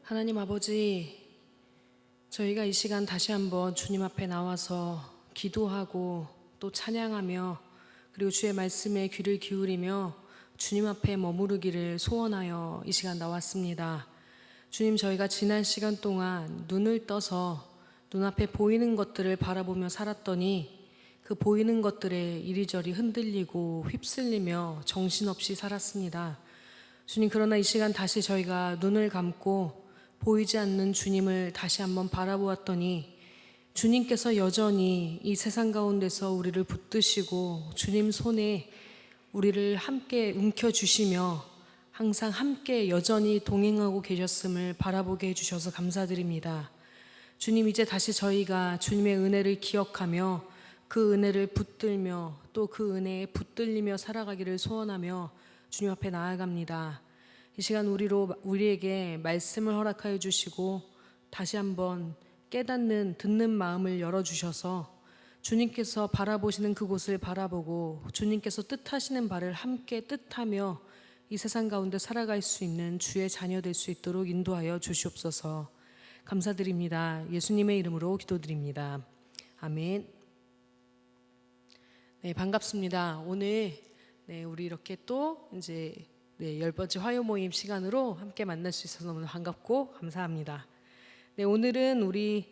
하나님 아버지, 저희가 이 시간 다시 한번 주님 앞에 나와서 기도하고 또 찬양하며 그리고 주의 말씀에 귀를 기울이며 주님 앞에 머무르기를 소원하여 이 시간 나왔습니다. 주님, 저희가 지난 시간 동안 눈을 떠서 눈앞에 보이는 것들을 바라보며 살았더니 그 보이는 것들에 이리저리 흔들리고 휩쓸리며 정신없이 살았습니다. 주님, 그러나 이 시간 다시 저희가 눈을 감고 보이지 않는 주님을 다시 한번 바라보았더니 주님께서 여전히 이 세상 가운데서 우리를 붙드시고 주님 손에 우리를 함께 움켜주시며 항상 함께 여전히 동행하고 계셨음을 바라보게 해주셔서 감사드립니다. 주님, 이제 다시 저희가 주님의 은혜를 기억하며 그 은혜를 붙들며 또 그 은혜에 붙들리며 살아가기를 소원하며 주님 앞에 나아갑니다. 이 시간 우리에게 말씀을 허락하여 주시고 다시 한번 깨닫는 듣는 마음을 열어주셔서 주님께서 바라보시는 그곳을 바라보고 주님께서 뜻하시는 바를 함께 뜻하며 이 세상 가운데 살아갈 수 있는 주의 자녀 될 수 있도록 인도하여 주시옵소서. 감사드립니다. 예수님의 이름으로 기도드립니다. 아멘. 네, 반갑습니다. 오늘 우리 이렇게 또 이제 10번째 화요 모임 시간으로 함께 만날 수 있어서 너무 반갑고 감사합니다. 오늘은 우리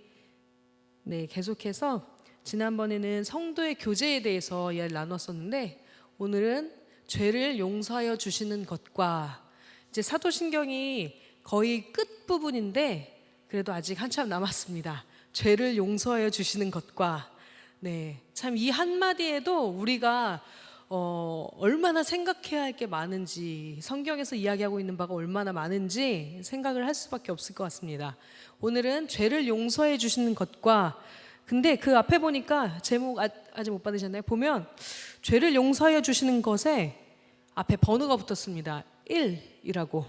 계속해서 지난번에는 성도의 교제에 대해서 이야기를 나눴었는데 오늘은 죄를 용서하여 주시는 것과 이제 사도신경이 거의 끝 부분인데 그래도 아직 한참 남았습니다. 죄를 용서하여 주시는 것과 참 이 한마디에도 우리가 얼마나 생각해야 할 게 많은지, 성경에서 이야기하고 있는 바가 얼마나 많은지 생각을 할 수밖에 없을 것 같습니다. 오늘은 죄를 용서해 주시는 것과, 근데 그 앞에 보니까 제목 아직 못 받으셨나요? 보면 죄를 용서해 주시는 것에 앞에 번호가 붙었습니다. 1이라고.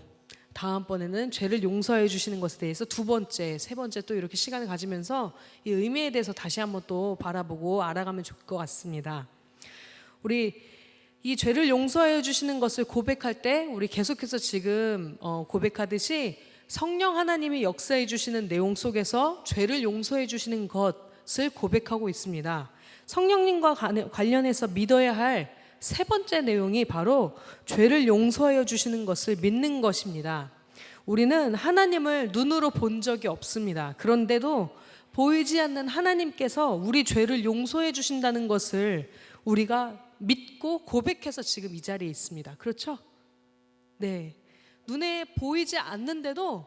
다음번에는 죄를 용서해 주시는 것에 대해서 두 번째, 세 번째 또 이렇게 시간을 가지면서 이 의미에 대해서 다시 한번 또 바라보고 알아가면 좋을 것 같습니다. 우리 이 죄를 용서해 주시는 것을 고백할 때 우리 계속해서 지금 고백하듯이 성령 하나님이 역사해 주시는 내용 속에서 죄를 용서해 주시는 것을 고백하고 있습니다. 성령님과 관련해서 믿어야 할 세 번째 내용이 바로 죄를 용서해 주시는 것을 믿는 것입니다. 우리는 하나님을 눈으로 본 적이 없습니다. 그런데도 보이지 않는 하나님께서 우리 죄를 용서해 주신다는 것을 우리가 믿고 고백해서 지금 이 자리에 있습니다. 그렇죠? 눈에 보이지 않는데도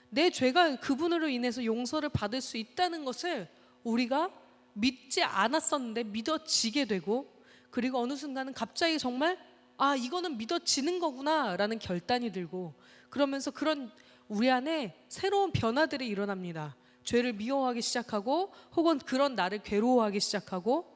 내 죄가 그분으로 인해서 용서를 받을 수 있다는 것을 우리가 믿지 않았었는데 믿어지게 되고, 그리고 어느 순간은 갑자기 정말 이거는 믿어지는 거구나 라는 결단이 들고, 그러면서 그런 우리 안에 새로운 변화들이 일어납니다. 죄를 미워하기 시작하고 혹은 그런 나를 괴로워하기 시작하고,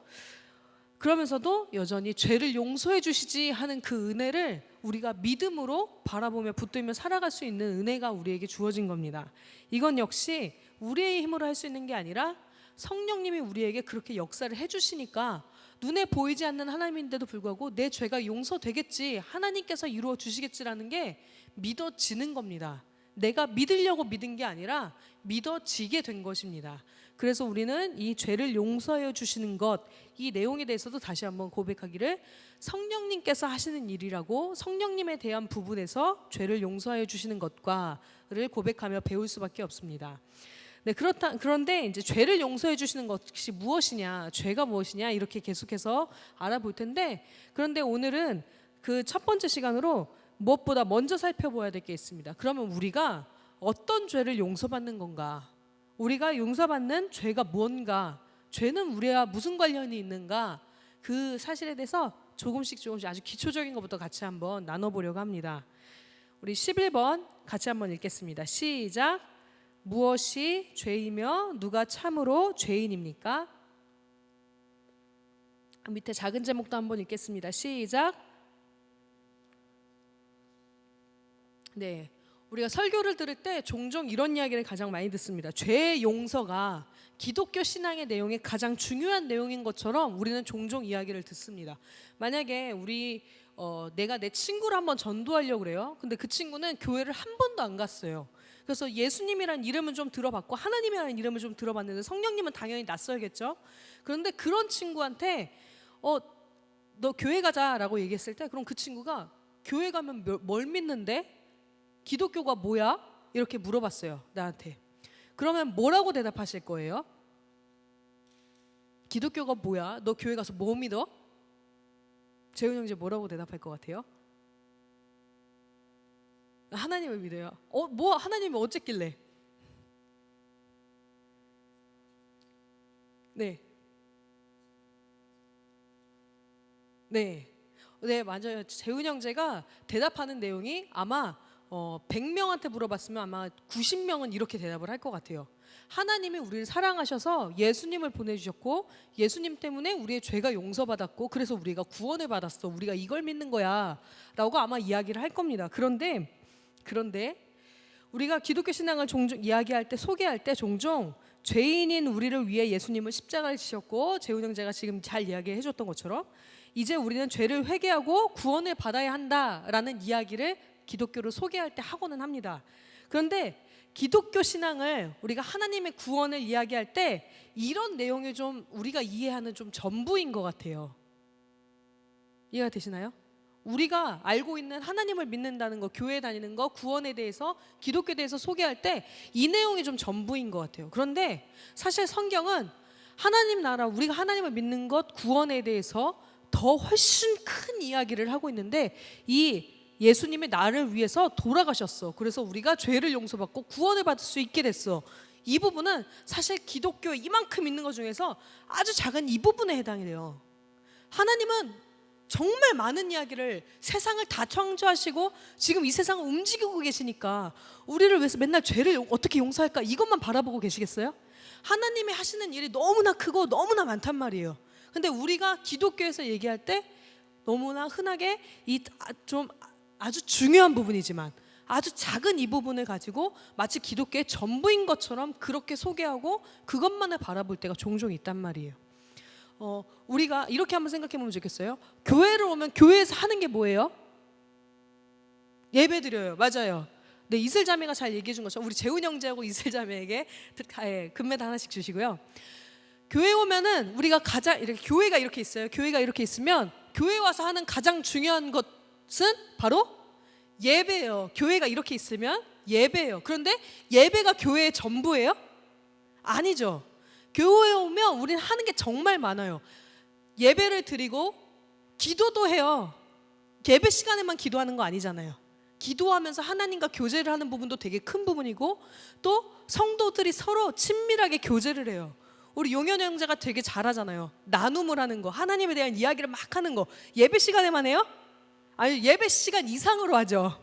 그러면서도 여전히 죄를 용서해 주시지 하는 그 은혜를 우리가 믿음으로 바라보며 붙들며 살아갈 수 있는 은혜가 우리에게 주어진 겁니다. 이건 역시 우리의 힘으로 할 수 있는 게 아니라 성령님이 우리에게 그렇게 역사를 해주시니까, 눈에 보이지 않는 하나님인데도 불구하고 내 죄가 용서되겠지, 하나님께서 이루어 주시겠지라는 게 믿어지는 겁니다. 내가 믿으려고 믿은 게 아니라 믿어지게 된 것입니다. 그래서 우리는 이 죄를 용서해 주시는 것, 이 내용에 대해서도 다시 한번 고백하기를 성령님께서 하시는 일이라고, 성령님에 대한 부분에서 죄를 용서해 주시는 것과를 고백하며 배울 수밖에 없습니다. 그런데 이제 죄를 용서해 주시는 것이 무엇이냐, 죄가 무엇이냐, 이렇게 계속해서 알아볼 텐데, 그런데 오늘은 그 첫 번째 시간으로 무엇보다 먼저 살펴봐야 될 게 있습니다. 그러면 우리가 어떤 죄를 용서받는 건가? 우리가 용서받는 죄가 뭔가? 죄는 우리와 무슨 관련이 있는가? 그 사실에 대해서 조금씩 아주 기초적인 것부터 같이 한번 나눠보려고 합니다. 우리 11번 같이 한번 읽겠습니다. 시작. 무엇이 죄이며 누가 참으로 죄인입니까? 밑에 작은 제목도 한번 읽겠습니다. 시작. 우리가 설교를 들을 때 종종 이런 이야기를 가장 많이 듣습니다. 죄 용서가 기독교 신앙의 내용에 가장 중요한 내용인 것처럼 우리는 종종 이야기를 듣습니다. 만약에 우리 내가 내 친구를 한번 전도하려고 그래요. 근데 그 친구는 교회를 한 번도 안 갔어요. 그래서 예수님이라는 이름은 좀 들어봤고 하나님이라는 이름을 좀 들어봤는데 성령님은 당연히 낯설겠죠. 그런데 그런 친구한테 너 교회 가자라고 얘기했을 때 그럼 그 친구가 교회 가면 뭘 믿는데? 기독교가 뭐야? 이렇게 물어봤어요, 나한테. 그러면 뭐라고 대답하실 거예요? 기독교가 뭐야? 너 교회 가서 뭐 믿어? 재훈 형제 뭐라고 대답할 것 같아요? 하나님을 믿어요. 뭐 하나님이 어쨌길래? 네. 네. 네, 맞아요. 재훈 형제가 대답하는 내용이 아마 100명한테 물어봤으면 아마 90명은 이렇게 대답을 할 것 같아요. 하나님이 우리를 사랑하셔서 예수님을 보내주셨고 예수님 때문에 우리의 죄가 용서받았고 그래서 우리가 구원을 받았어. 우리가 이걸 믿는 거야 라고 아마 이야기를 할 겁니다. 그런데 우리가 기독교 신앙을 종종 이야기할 때 소개할 때 종종 죄인인 우리를 위해 예수님은 십자가를 지셨고 재훈 형제가 지금 잘 이야기해 줬던 것처럼 이제 우리는 죄를 회개하고 구원을 받아야 한다라는 이야기를 기독교를 소개할 때 하고는 합니다. 그런데 기독교 신앙을 우리가 하나님의 구원을 이야기할 때 이런 내용이 좀 우리가 이해하는 좀 전부인 것 같아요. 이해가 되시나요? 우리가 알고 있는 하나님을 믿는다는 거, 교회 다니는 거, 구원에 대해서 기독교에 대해서 소개할 때 이 내용이 좀 전부인 것 같아요. 그런데 사실 성경은 하나님 나라, 우리가 하나님을 믿는 것, 구원에 대해서 더 훨씬 큰 이야기를 하고 있는데 이 예수님이 나를 위해서 돌아가셨어. 그래서 우리가 죄를 용서받고 구원을 받을 수 있게 됐어. 이 부분은 사실 기독교 이만큼 있는 것 중에서 아주 작은 이 부분에 해당이 돼요. 하나님은 정말 많은 이야기를 세상을 다 창조하시고 지금 이 세상을 움직이고 계시니까 우리를 위해서 맨날 죄를 어떻게 용서할까 이것만 바라보고 계시겠어요? 하나님이 하시는 일이 너무나 크고 너무나 많단 말이에요. 근데 우리가 기독교에서 얘기할 때 너무나 흔하게 이 좀 아주 중요한 부분이지만 아주 작은 이 부분을 가지고 마치 기독교의 전부인 것처럼 그렇게 소개하고 그것만을 바라볼 때가 종종 있단 말이에요. 우리가 이렇게 한번 생각해 보면 좋겠어요. 교회를 오면 교회에서 하는 게 뭐예요? 예배 드려요. 맞아요. 네, 이슬자매가 잘 얘기해 준 것처럼 우리 재훈 형제하고 이슬자매에게 금메달 하나씩 주시고요. 교회 오면은 우리가 가장 이렇게 교회가 이렇게 있어요. 교회가 이렇게 있으면 교회 와서 하는 가장 중요한 것은 바로 예배예요. 교회가 이렇게 있으면 예배예요. 그런데 예배가 교회의 전부예요? 아니죠. 교회에 오면 우리는 하는 게 정말 많아요. 예배를 드리고 기도도 해요. 예배 시간에만 기도하는 거 아니잖아요. 기도하면서 하나님과 교제를 하는 부분도 되게 큰 부분이고 또 성도들이 서로 친밀하게 교제를 해요. 우리 용현 형제가 되게 잘하잖아요. 나눔을 하는 거, 하나님에 대한 이야기를 막 하는 거 예배 시간에만 해요? 아니, 예배 시간 이상으로 하죠.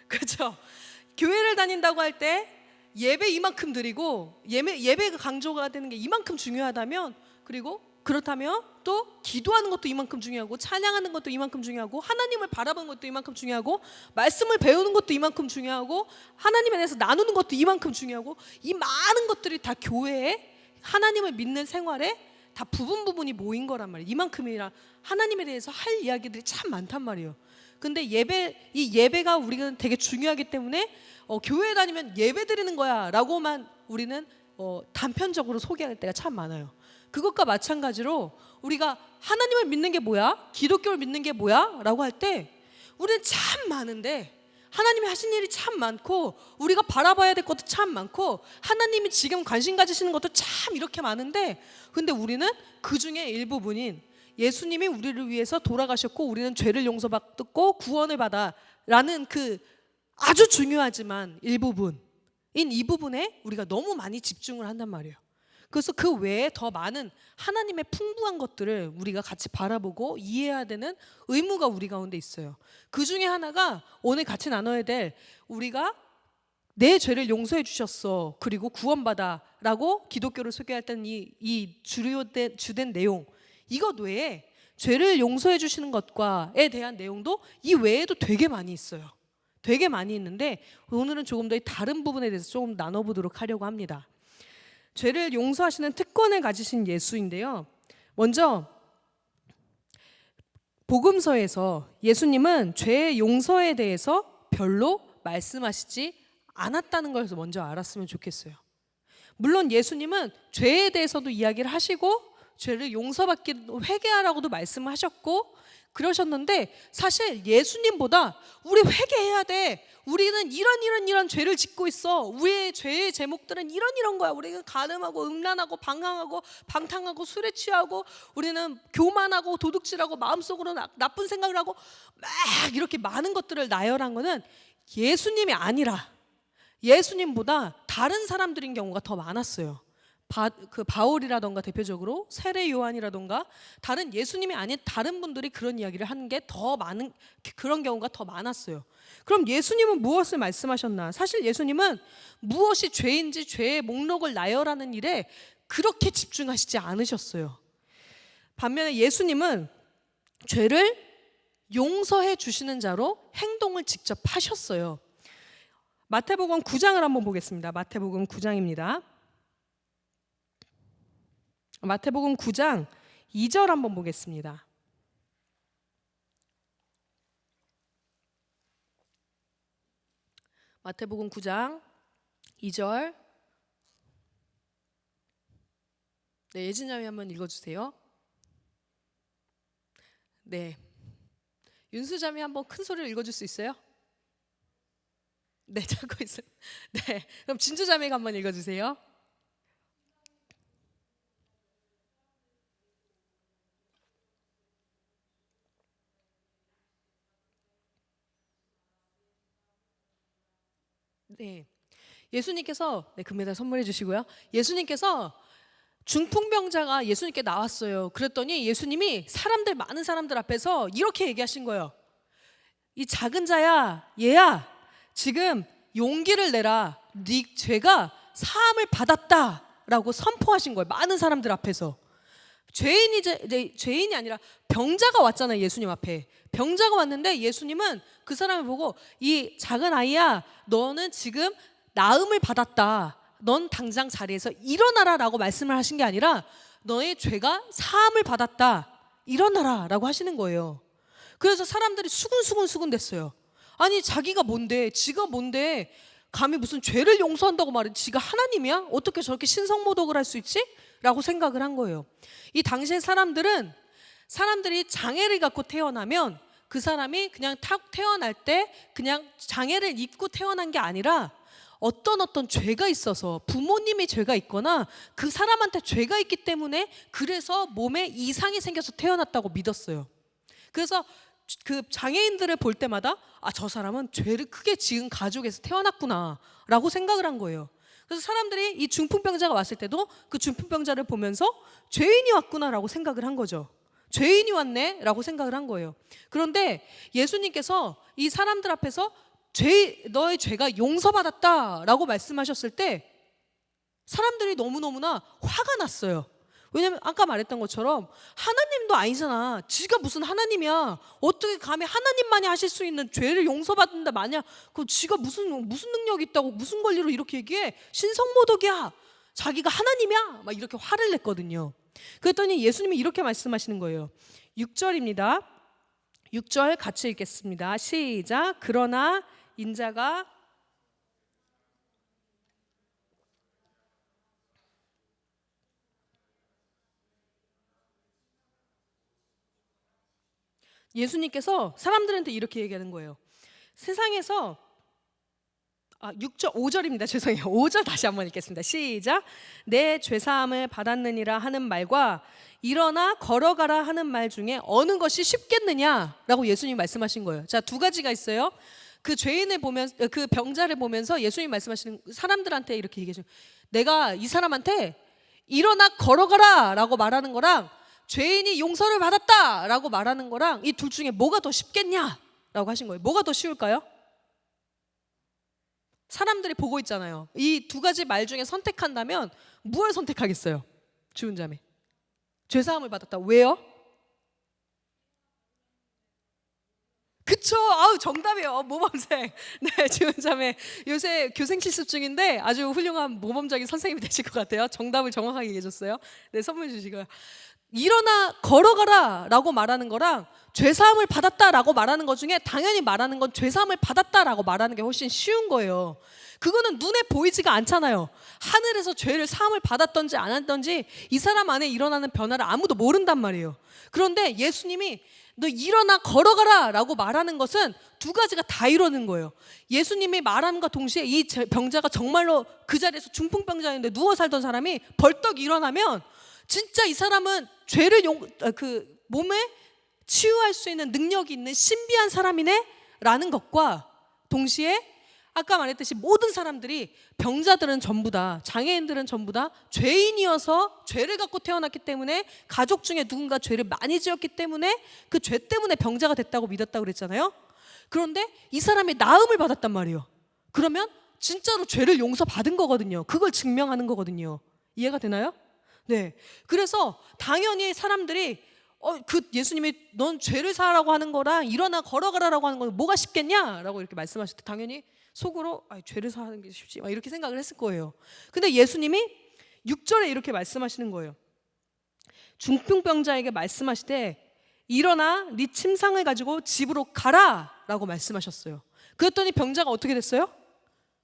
그렇죠? 교회를 다닌다고 할 때 예배 이만큼 드리고 예배가 강조가 되는 게 이만큼 중요하다면 그리고 그렇다면 또 기도하는 것도 이만큼 중요하고 찬양하는 것도 이만큼 중요하고 하나님을 바라보는 것도 이만큼 중요하고 말씀을 배우는 것도 이만큼 중요하고 하나님에 대해서 나누는 것도 이만큼 중요하고 이 많은 것들이 다 교회에 하나님을 믿는 생활에 다 부분이 모인 거란 말이에요. 이만큼이나 하나님에 대해서 할 이야기들이 참 많단 말이에요. 근데 이 예배가 우리가 되게 중요하기 때문에 교회 다니면 예배 드리는 거야 라고만 우리는 단편적으로 소개할 때가 참 많아요. 그것과 마찬가지로 우리가 하나님을 믿는 게 뭐야? 기독교를 믿는 게 뭐야? 라고 할 때 우리는 참 많은데 하나님이 하신 일이 참 많고 우리가 바라봐야 될 것도 참 많고 하나님이 지금 관심 가지시는 것도 참 이렇게 많은데 근데 우리는 그 중에 일부분인 예수님이 우리를 위해서 돌아가셨고 우리는 죄를 용서받고 구원을 받아 라는 그 아주 중요하지만 일부분인 이 부분에 우리가 너무 많이 집중을 한단 말이에요. 그래서 그 외에 더 많은 하나님의 풍부한 것들을 우리가 같이 바라보고 이해해야 되는 의무가 우리 가운데 있어요. 그 중에 하나가 오늘 같이 나눠야 될 우리가 내 죄를 용서해 주셨어 그리고 구원받아 라고 기독교를 소개할 때는 이 주된 내용 이것 외에 죄를 용서해 주시는 것과에 대한 내용도 이 외에도 되게 많이 있어요. 되게 많이 있는데 오늘은 조금 더 다른 부분에 대해서 조금 나눠보도록 하려고 합니다. 죄를 용서하시는 특권을 가지신 예수인데요. 먼저 복음서에서 예수님은 죄의 용서에 대해서 별로 말씀하시지 않았다는 걸 먼저 알았으면 좋겠어요. 물론 예수님은 죄에 대해서도 이야기를 하시고 죄를 용서받기 회개하라고도 말씀하셨고 그러셨는데, 사실 예수님보다 우리 회개해야 돼, 우리는 이런 죄를 짓고 있어, 우리의 죄의 제목들은 이런 거야, 우리는 간음하고 음란하고 방황하고 방탕하고 술에 취하고 우리는 교만하고 도둑질하고 마음속으로 나쁜 생각을 하고 막 이렇게 많은 것들을 나열한 거는 예수님이 아니라 예수님보다 다른 사람들인 경우가 더 많았어요. 바울이라던가 대표적으로 세례 요한이라던가 다른 예수님이 아닌 다른 분들이 그런 이야기를 하는 게 더 많은, 그런 경우가 더 많았어요. 그럼 예수님은 무엇을 말씀하셨나? 사실 예수님은 무엇이 죄인지 죄의 목록을 나열하는 일에 그렇게 집중하시지 않으셨어요. 반면에 예수님은 죄를 용서해 주시는 자로 행동을 직접 하셨어요. 마태복음 9장을 한번 보겠습니다. 마태복음 9장입니다. 마태복음 9장 2절 한번 보겠습니다. 마태복음 9장 2절. 네, 예진님이 한번 읽어주세요. 네, 윤수자매 한번 큰 소리로 읽어줄 수 있어요? 네, 찾고 있어요. 네, 그럼 진주자매가 한번 읽어주세요. 네, 예수님께서 금메달 선물해 주시고요. 예수님께서 중풍병자가 예수님께 나왔어요. 그랬더니 예수님이 많은 사람들 앞에서 이렇게 얘기하신 거예요. 이 작은 자야, 얘야, 지금 용기를 내라. 네 죄가 사함을 받았다라고 선포하신 거예요. 많은 사람들 앞에서. 죄인이 아니라 병자가 왔잖아요. 예수님 앞에 병자가 왔는데 예수님은 그 사람을 보고 이 작은 아이야, 너는 지금 나음을 받았다, 넌 당장 자리에서 일어나라 라고 말씀을 하신 게 아니라 너의 죄가 사함을 받았다, 일어나라 라고 하시는 거예요. 그래서 사람들이 수근수근 됐어요. 아니 자기가 뭔데, 지가 뭔데 감히 무슨 죄를 용서한다고 말해, 지가 하나님이야? 어떻게 저렇게 신성모독을 할 수 있지? 라고 생각을 한 거예요. 이 당시의 사람들이 장애를 갖고 태어나면 그 사람이 그냥 탁 태어날 때 그냥 장애를 입고 태어난 게 아니라 어떤 죄가 있어서, 부모님의 죄가 있거나 그 사람한테 죄가 있기 때문에 그래서 몸에 이상이 생겨서 태어났다고 믿었어요. 그래서 그 장애인들을 볼 때마다 저 사람은 죄를 크게 지은 가족에서 태어났구나 라고 생각을 한 거예요. 그래서 사람들이 이 중풍병자가 왔을 때도 그 중풍병자를 보면서 죄인이 왔구나 라고 생각을 한 거죠. 죄인이 왔네 라고 생각을 한 거예요. 그런데 예수님께서 이 사람들 앞에서 너의 죄가 용서받았다 라고 말씀하셨을 때 사람들이 너무너무나 화가 났어요. 왜냐면 아까 말했던 것처럼 하나님도 아니잖아, 지가 무슨 하나님이야, 어떻게 감히 하나님만이 하실 수 있는 죄를 용서받는다 마냐, 그 지가 무슨 능력이 있다고, 무슨 권리로 이렇게 얘기해, 신성모독이야, 자기가 하나님이야, 막 이렇게 화를 냈거든요. 그랬더니 예수님이 이렇게 말씀하시는 거예요. 6절입니다 6절 같이 읽겠습니다. 시작. 그러나 인자가 예수님께서 사람들한테 이렇게 얘기하는 거예요. 세상에서 6절 5절입니다. 죄송해요. 5절 다시 한번 읽겠습니다. 시작. 내 죄사함을 받았느니라 하는 말과 일어나 걸어가라 하는 말 중에 어느 것이 쉽겠느냐라고 예수님이 말씀하신 거예요. 자, 두 가지가 있어요. 그 죄인을 보면서, 그 병자를 보면서 예수님이 말씀하시는, 사람들한테 이렇게 얘기하시는, 내가 이 사람한테 일어나 걸어가라 라고 말하는 거랑 죄인이 용서를 받았다 라고 말하는 거랑 이 둘 중에 뭐가 더 쉽겠냐 라고 하신 거예요. 뭐가 더 쉬울까요? 사람들이 보고 있잖아요. 이 두 가지 말 중에 선택한다면 무엇을 선택하겠어요? 주은 자매, 죄사함을 받았다. 왜요? 그쵸? 정답이에요. 모범생. 네, 주은 자매 요새 교생 실습 중인데 아주 훌륭한 모범적인 선생님이 되실 것 같아요. 정답을 정확하게 얘기해줬어요. 네, 선물 주시고요. 일어나 걸어가라 라고 말하는 거랑 죄사함을 받았다라고 말하는 것 중에 당연히 말하는 건 죄사함을 받았다라고 말하는 게 훨씬 쉬운 거예요. 그거는 눈에 보이지가 않잖아요. 하늘에서 죄를 사함을 받았던지 안 했던지 이 사람 안에 일어나는 변화를 아무도 모른단 말이에요. 그런데 예수님이 너 일어나 걸어가라 라고 말하는 것은 두 가지가 다 이루어지는 거예요. 예수님이 말함과 동시에 이 병자가 정말로 그 자리에서 중풍병자였는데 누워 살던 사람이 벌떡 일어나면 진짜 이 사람은 죄를 몸에 치유할 수 있는 능력이 있는 신비한 사람이네 라는 것과 동시에 아까 말했듯이 모든 사람들이, 병자들은 전부 다, 장애인들은 전부 다 죄인이어서 죄를 갖고 태어났기 때문에, 가족 중에 누군가 죄를 많이 지었기 때문에 그 죄 때문에 병자가 됐다고 믿었다고 그랬잖아요. 그런데 이 사람이 나음을 받았단 말이에요. 그러면 진짜로 죄를 용서받은 거거든요. 그걸 증명하는 거거든요. 이해가 되나요? 네. 그래서 당연히 사람들이 그 예수님이 넌 죄를 사라고 하는 거랑 일어나 걸어가라라고 하는 건 뭐가 쉽겠냐라고 이렇게 말씀하실 때 당연히 속으로 죄를 사는 게 쉽지 이렇게 생각을 했을 거예요. 근데 예수님이 6절에 이렇게 말씀하시는 거예요. 중풍병자에게 말씀하시되 일어나 네 침상을 가지고 집으로 가라 라고 말씀하셨어요. 그랬더니 병자가 어떻게 됐어요?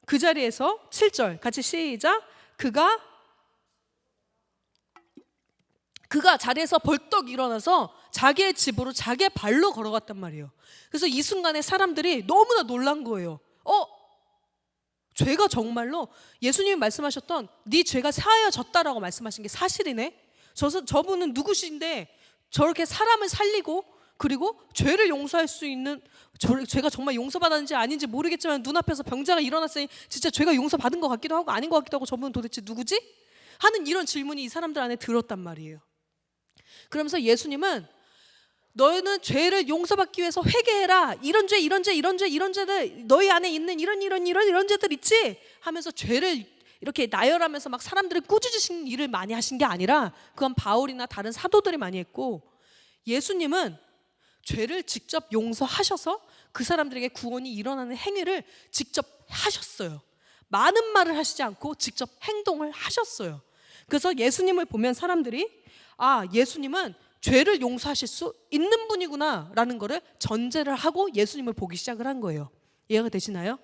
그 자리에서 7절 같이 시작. 그가 자리에서 벌떡 일어나서 자기의 집으로 자기의 발로 걸어갔단 말이에요. 그래서 이 순간에 사람들이 너무나 놀란 거예요. 죄가 정말로 예수님이 말씀하셨던 네 죄가 사하여졌다라고 말씀하신 게 사실이네. 저분은 누구신데 저렇게 사람을 살리고 그리고 죄를 용서할 수 있는, 죄가 정말 용서받았는지 아닌지 모르겠지만 눈앞에서 병자가 일어났으니 진짜 죄가 용서받은 것 같기도 하고 아닌 것 같기도 하고 저분은 도대체 누구지? 하는 이런 질문이 이 사람들 안에 들었단 말이에요. 그러면서 예수님은 너희는 죄를 용서받기 위해서 회개해라. 이런 죄들 너희 안에 있는 이런 죄들 있지? 하면서 죄를 이렇게 나열하면서 막 사람들을 꾸짖으신 일을 많이 하신 게 아니라 그건 바울이나 다른 사도들이 많이 했고, 예수님은 죄를 직접 용서하셔서 그 사람들에게 구원이 일어나는 행위를 직접 하셨어요. 많은 말을 하시지 않고 직접 행동을 하셨어요. 그래서 예수님을 보면 사람들이 예수님은 죄를 용서하실 수 있는 분이구나 라는 거를 전제를 하고 예수님을 보기 시작을 한 거예요. 이해가 되시나요?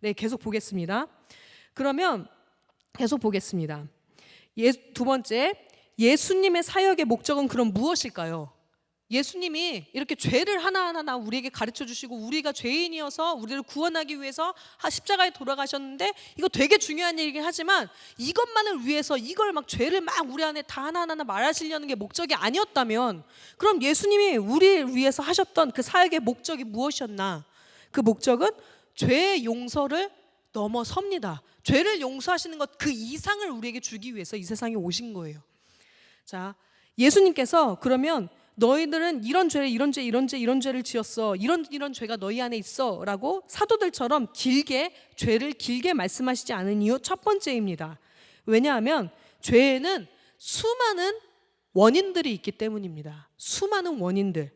네, 계속 보겠습니다. 그러면 계속 보겠습니다. 두 번째, 예수님의 사역의 목적은 그럼 무엇일까요? 예수님이 이렇게 죄를 하나하나 우리에게 가르쳐 주시고 우리가 죄인이어서 우리를 구원하기 위해서 십자가에 돌아가셨는데 이거 되게 중요한 일이긴 하지만 이것만을 위해서 이걸 막 죄를 막 우리 안에 다 하나하나 말하시려는 게 목적이 아니었다면 그럼 예수님이 우리를 위해서 하셨던 그 사역의 목적이 무엇이었나? 그 목적은 죄의 용서를 넘어섭니다. 죄를 용서하시는 것 그 이상을 우리에게 주기 위해서 이 세상에 오신 거예요. 자, 예수님께서 그러면 너희들은 이런 죄를 지었어. 이런 죄가 너희 안에 있어 라고 사도들처럼 죄를 길게 말씀하시지 않은 이유 첫 번째입니다. 왜냐하면 죄에는 수많은 원인들이 있기 때문입니다. 수많은 원인들.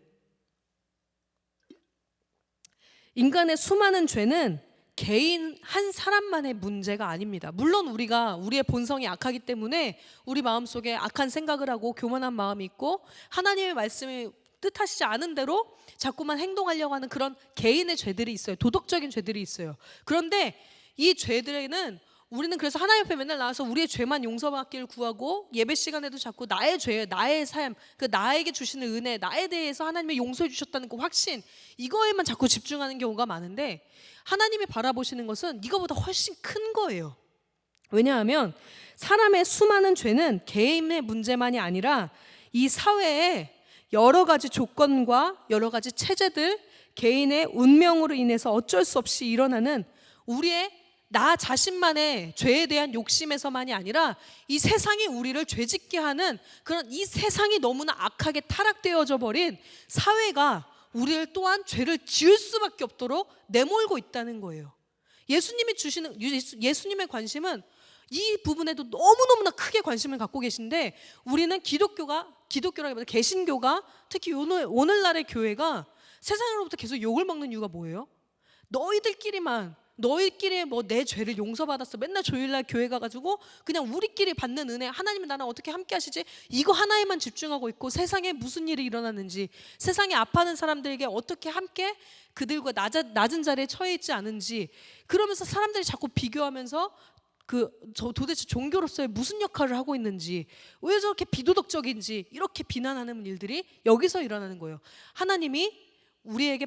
인간의 수많은 죄는 개인 한 사람만의 문제가 아닙니다. 물론 우리의 본성이 악하기 때문에 우리 마음속에 악한 생각을 하고 교만한 마음이 있고 하나님의 말씀이 뜻하시지 않은 대로 자꾸만 행동하려고 하는 그런 개인의 죄들이 있어요. 도덕적인 죄들이 있어요. 그런데 이 죄들에는 우리는 그래서 하나님 앞에 맨날 나와서 우리의 죄만 용서받기를 구하고 예배 시간에도 자꾸 나의 죄, 나의 삶, 그 나에게 주시는 은혜, 나에 대해서 하나님이 용서해 주셨다는 그 확신, 이거에만 자꾸 집중하는 경우가 많은데 하나님이 바라보시는 것은 이거보다 훨씬 큰 거예요. 왜냐하면 사람의 수많은 죄는 개인의 문제만이 아니라 이 사회의 여러 가지 조건과 여러 가지 체제들, 개인의 운명으로 인해서 어쩔 수 없이 일어나는 우리의 나 자신만의 죄에 대한 욕심에서만이 아니라 이 세상이 우리를 죄짓게 하는 그런 이 세상이 너무나 악하게 타락되어져 버린 사회가 우리를 또한 죄를 지을 수밖에 없도록 내몰고 있다는 거예요. 예수님의 관심은 이 부분에도 너무너무나 크게 관심을 갖고 계신데 우리는 기독교라기보다 개신교가 특히 오늘날의 교회가 세상으로부터 계속 욕을 먹는 이유가 뭐예요? 너희들끼리만 너희끼리 뭐 내 죄를 용서받았어, 맨날 주일날 교회 가가지고 그냥 우리끼리 받는 은혜, 하나님이 나랑 어떻게 함께 하시지, 이거 하나에만 집중하고 있고 세상에 무슨 일이 일어나는지, 세상에 아파하는 사람들에게 어떻게 함께 그들과 낮은 자리에 처해 있지 않은지, 그러면서 사람들이 자꾸 비교하면서 저 도대체 종교로서의 무슨 역할을 하고 있는지, 왜 저렇게 비도덕적인지 이렇게 비난하는 일들이 여기서 일어나는 거예요. 하나님이 우리에게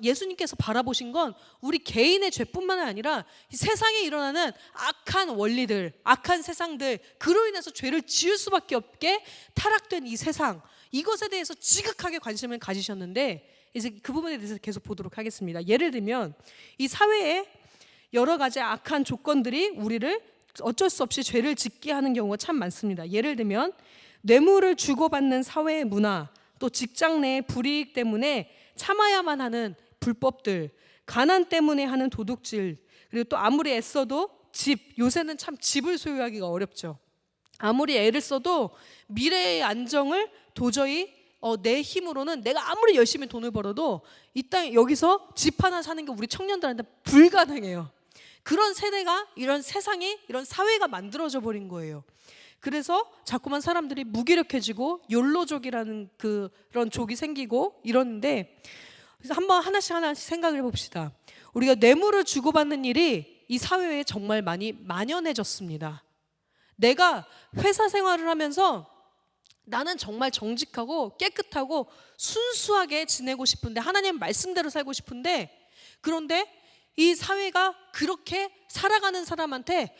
예수님께서 바라보신 건 우리 개인의 죄뿐만 아니라 세상에 일어나는 악한 원리들, 악한 세상들, 그로 인해서 죄를 지을 수밖에 없게 타락된 이 세상, 이것에 대해서 지극하게 관심을 가지셨는데, 이제 그 부분에 대해서 계속 보도록 하겠습니다. 예를 들면 이 사회에 여러 가지 악한 조건들이 우리를 어쩔 수 없이 죄를 짓게 하는 경우가 참 많습니다. 예를 들면 뇌물을 주고받는 사회의 문화, 또 직장 내의 불이익 때문에 참아야만 하는 불법들, 가난 때문에 하는 도둑질, 그리고 또 아무리 애써도 요새는 참 집을 소유하기가 어렵죠. 아무리 애를 써도 미래의 안정을 도저히 내 힘으로는, 내가 아무리 열심히 돈을 벌어도 이 땅 여기서 집 하나 사는 게 우리 청년들한테 불가능해요. 그런 세대가, 이런 세상이, 이런 사회가 만들어져 버린 거예요. 그래서 자꾸만 사람들이 무기력해지고 욜로족이라는 그런 족이 생기고 이러는데, 그래서 한번 하나씩 생각을 해봅시다. 우리가 뇌물을 주고받는 일이 이 사회에 정말 많이 만연해졌습니다. 내가 회사 생활을 하면서 나는 정말 정직하고 깨끗하고 순수하게 지내고 싶은데, 하나님 말씀대로 살고 싶은데, 그런데 이 사회가 그렇게 살아가는 사람한테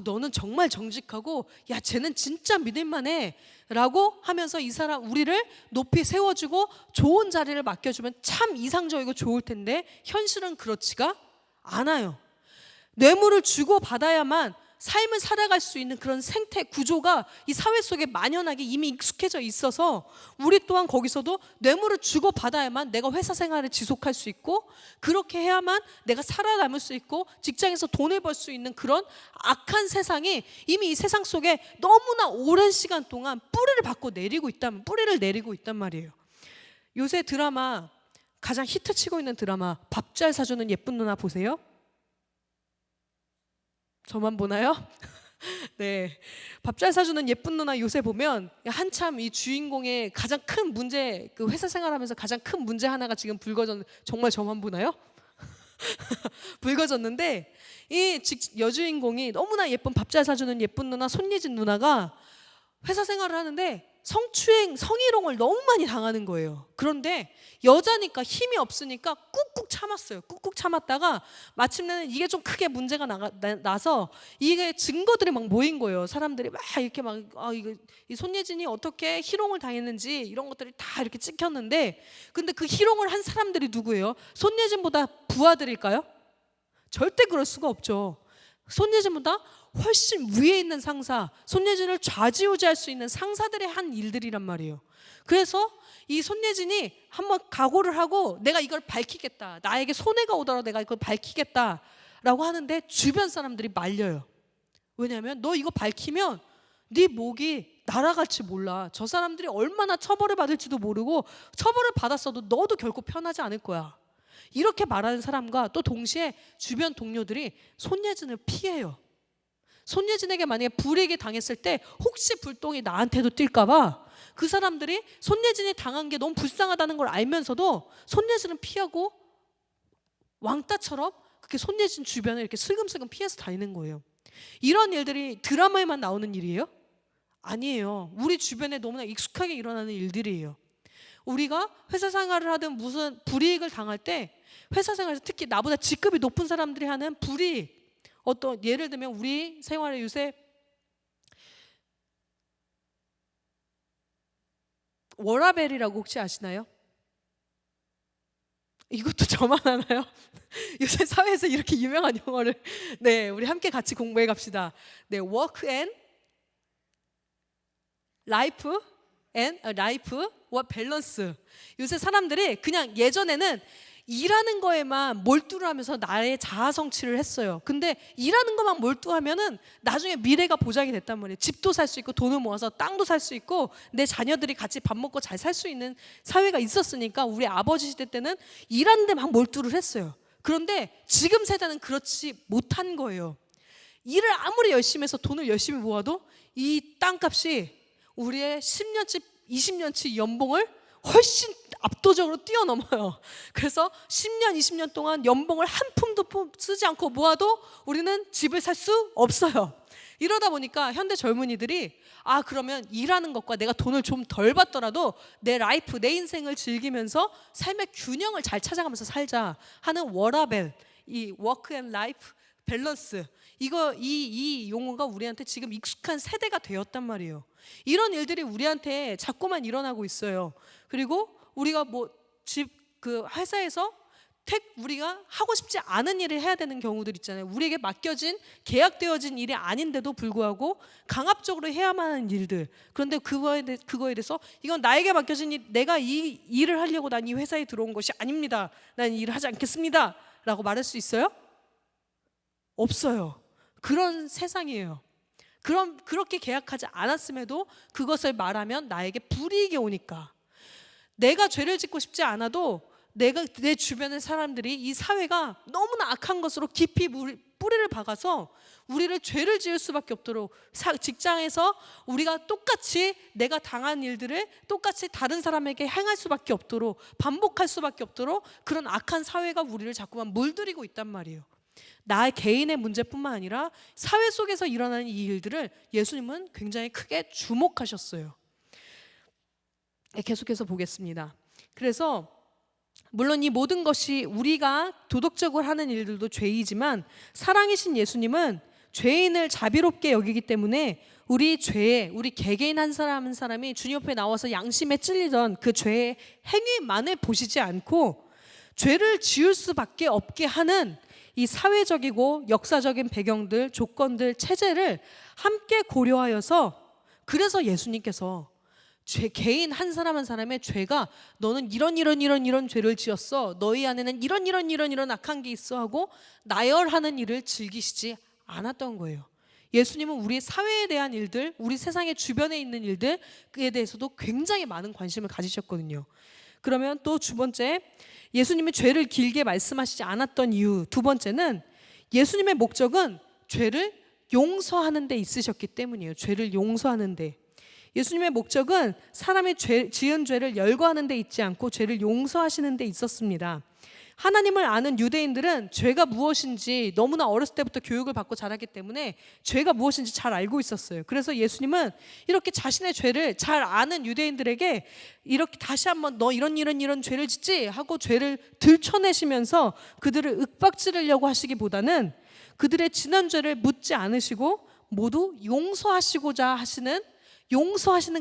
너는 정말 정직하고, 야 쟤는 진짜 믿을만해 라고 하면서 이 사람, 우리를 높이 세워주고 좋은 자리를 맡겨주면 참 이상적이고 좋을 텐데, 현실은 그렇지가 않아요. 뇌물을 주고 받아야만 삶을 살아갈 수 있는 그런 생태 구조가 이 사회 속에 만연하게 이미 익숙해져 있어서, 우리 또한 거기서도 뇌물을 주고 받아야만 내가 회사 생활을 지속할 수 있고, 그렇게 해야만 내가 살아남을 수 있고 직장에서 돈을 벌 수 있는 그런 악한 세상이 이미 이 세상 속에 너무나 오랜 시간 동안 뿌리를 내리고 있단 말이에요. 요새 드라마, 가장 히트치고 있는 드라마 밥 잘 사주는 예쁜 누나 보세요. 저만 보나요? 네, 밥 잘 사주는 예쁜 누나 요새 보면 한참 이 주인공의 가장 큰 문제, 회사 생활하면서 가장 큰 문제 하나가 지금 정말 저만 보나요? 불거졌는데, 이 여주인공이 너무나 예쁜 밥 잘 사주는 예쁜 누나 손예진 누나가 회사 생활을 하는데 성추행, 성희롱을 너무 많이 당하는 거예요. 그런데 여자니까 힘이 없으니까 꾹꾹 참았어요. 꾹꾹 참았다가 마침내는 이게 좀 크게 문제가 나서 이게 증거들이 막 모인 거예요. 사람들이 막 이렇게 이 손예진이 어떻게 희롱을 당했는지 이런 것들이 다 이렇게 찍혔는데, 근데 그 희롱을 한 사람들이 누구예요? 손예진보다 부하들일까요? 절대 그럴 수가 없죠. 손예진보다 훨씬 위에 있는 상사, 손예진을 좌지우지할 수 있는 상사들의 한 일들이란 말이에요. 그래서 이 손예진이 한번 각오를 하고, 내가 이걸 밝히겠다, 나에게 손해가 오더라도 내가 이걸 밝히겠다 라고 하는데, 주변 사람들이 말려요. 왜냐하면 너 이거 밝히면 네 목이 날아갈지 몰라. 저 사람들이 얼마나 처벌을 받을지도 모르고, 처벌을 받았어도 너도 결코 편하지 않을 거야. 이렇게 말하는 사람과 또 동시에 주변 동료들이 손예진을 피해요. 손예진에게 만약에 불이익이 당했을 때 혹시 불똥이 나한테도 뛸까봐 그 사람들이 손예진이 당한 게 너무 불쌍하다는 걸 알면서도 손예진은 피하고 왕따처럼 그렇게 손예진 주변을 이렇게 슬금슬금 피해서 다니는 거예요. 이런 일들이 드라마에만 나오는 일이에요? 아니에요. 우리 주변에 너무나 익숙하게 일어나는 일들이에요. 우리가 회사 생활을 하든 무슨 불이익을 당할 때, 회사 생활에서 특히 나보다 직급이 높은 사람들이 하는 불이익, 예를 들면 우리 생활에 요새 워라벨이라고 혹시 아시나요? 이것도 저만 아나요? 요새 사회에서 이렇게 유명한 용어를, 네, 우리 함께 같이 공부해 갑시다. 네, work and life와 밸런스. 요새 사람들이 그냥 예전에는 일하는 거에만 몰두를 하면서 나의 자아 성취를 했어요. 근데 일하는 것만 몰두하면은 나중에 미래가 보장이 됐단 말이에요. 집도 살 수 있고, 돈을 모아서 땅도 살 수 있고, 내 자녀들이 같이 밥 먹고 잘 살 수 있는 사회가 있었으니까 우리 아버지 시대 때는 일하는 데 막 몰두를 했어요. 그런데 지금 세대는 그렇지 못한 거예요. 일을 아무리 열심히 해서 돈을 열심히 모아도 이 땅값이 우리의 10년치, 20년치 연봉을 훨씬 압도적으로 뛰어넘어요. 그래서 10년, 20년 동안 연봉을 한 푼도 쓰지 않고 모아도 우리는 집을 살 수 없어요. 이러다 보니까 현대 젊은이들이 그러면 일하는 것과 내가 돈을 좀 덜 받더라도 내 라이프, 내 인생을 즐기면서 삶의 균형을 잘 찾아가면서 살자 하는 워라밸, 이 워크 앤 라이프 밸런스, 이 용어가 우리한테 지금 익숙한 세대가 되었단 말이에요. 이런 일들이 우리한테 자꾸만 일어나고 있어요. 그리고 우리가 회사에서 우리가 하고 싶지 않은 일을 해야 되는 경우들 있잖아요. 우리에게 맡겨진, 계약되어진 일이 아닌데도 불구하고 강압적으로 해야만 하는 일들. 그런데 그거에 대해서 이건 나에게 맡겨진 일, 내가 이 일을 하려고 난 이 회사에 들어온 것이 아닙니다. 난 이 일을 하지 않겠습니다. 라고 말할 수 있어요? 없어요. 그런 세상이에요. 그렇게 계약하지 않았음에도 그것을 말하면 나에게 불이익이 오니까. 내가 죄를 짓고 싶지 않아도 내 주변의 사람들이 이 사회가 너무나 악한 것으로 깊이 뿌리를 박아서 우리를 죄를 지을 수밖에 없도록, 직장에서 우리가 똑같이 내가 당한 일들을 똑같이 다른 사람에게 행할 수밖에 없도록, 반복할 수밖에 없도록 그런 악한 사회가 우리를 자꾸만 물들이고 있단 말이에요. 나의 개인의 문제뿐만 아니라 사회 속에서 일어나는 이 일들을 예수님은 굉장히 크게 주목하셨어요. 계속해서 보겠습니다. 그래서 물론 이 모든 것이 우리가 도덕적으로 하는 일들도 죄이지만 사랑이신 예수님은 죄인을 자비롭게 여기기 때문에 우리 개개인 한 사람이 주님 앞에 나와서 양심에 찔리던 그 죄의 행위만을 보시지 않고 죄를 지을 수밖에 없게 하는 이 사회적이고 역사적인 배경들, 조건들, 체제를 함께 고려하여서, 그래서 예수님께서 개인 한 사람 한 사람의 죄가 너는 이런 죄를 지었어, 너희 안에는 이런 악한 게 있어 하고 나열하는 일을 즐기시지 않았던 거예요. 예수님은 우리 사회에 대한 일들, 우리 세상의 주변에 있는 일들에 대해서도 굉장히 많은 관심을 가지셨거든요. 그러면 또 두 번째, 예수님이 죄를 길게 말씀하시지 않았던 이유, 두 번째는 예수님의 목적은 죄를 용서하는 데 있으셨기 때문이에요. 죄를 용서하는 데. 예수님의 목적은 사람의 지은 죄를 열거하는 데 있지 않고 죄를 용서하시는 데 있었습니다. 하나님을 아는 유대인들은 죄가 무엇인지 너무나 어렸을 때부터 교육을 받고 자랐기 때문에 죄가 무엇인지 잘 알고 있었어요. 그래서 예수님은 이렇게 자신의 죄를 잘 아는 유대인들에게 이렇게 다시 한번 너 이런 죄를 짓지 하고 죄를 들춰내시면서 그들을 윽박지르려고 하시기보다는 그들의 지난 죄를 묻지 않으시고 모두 용서하시는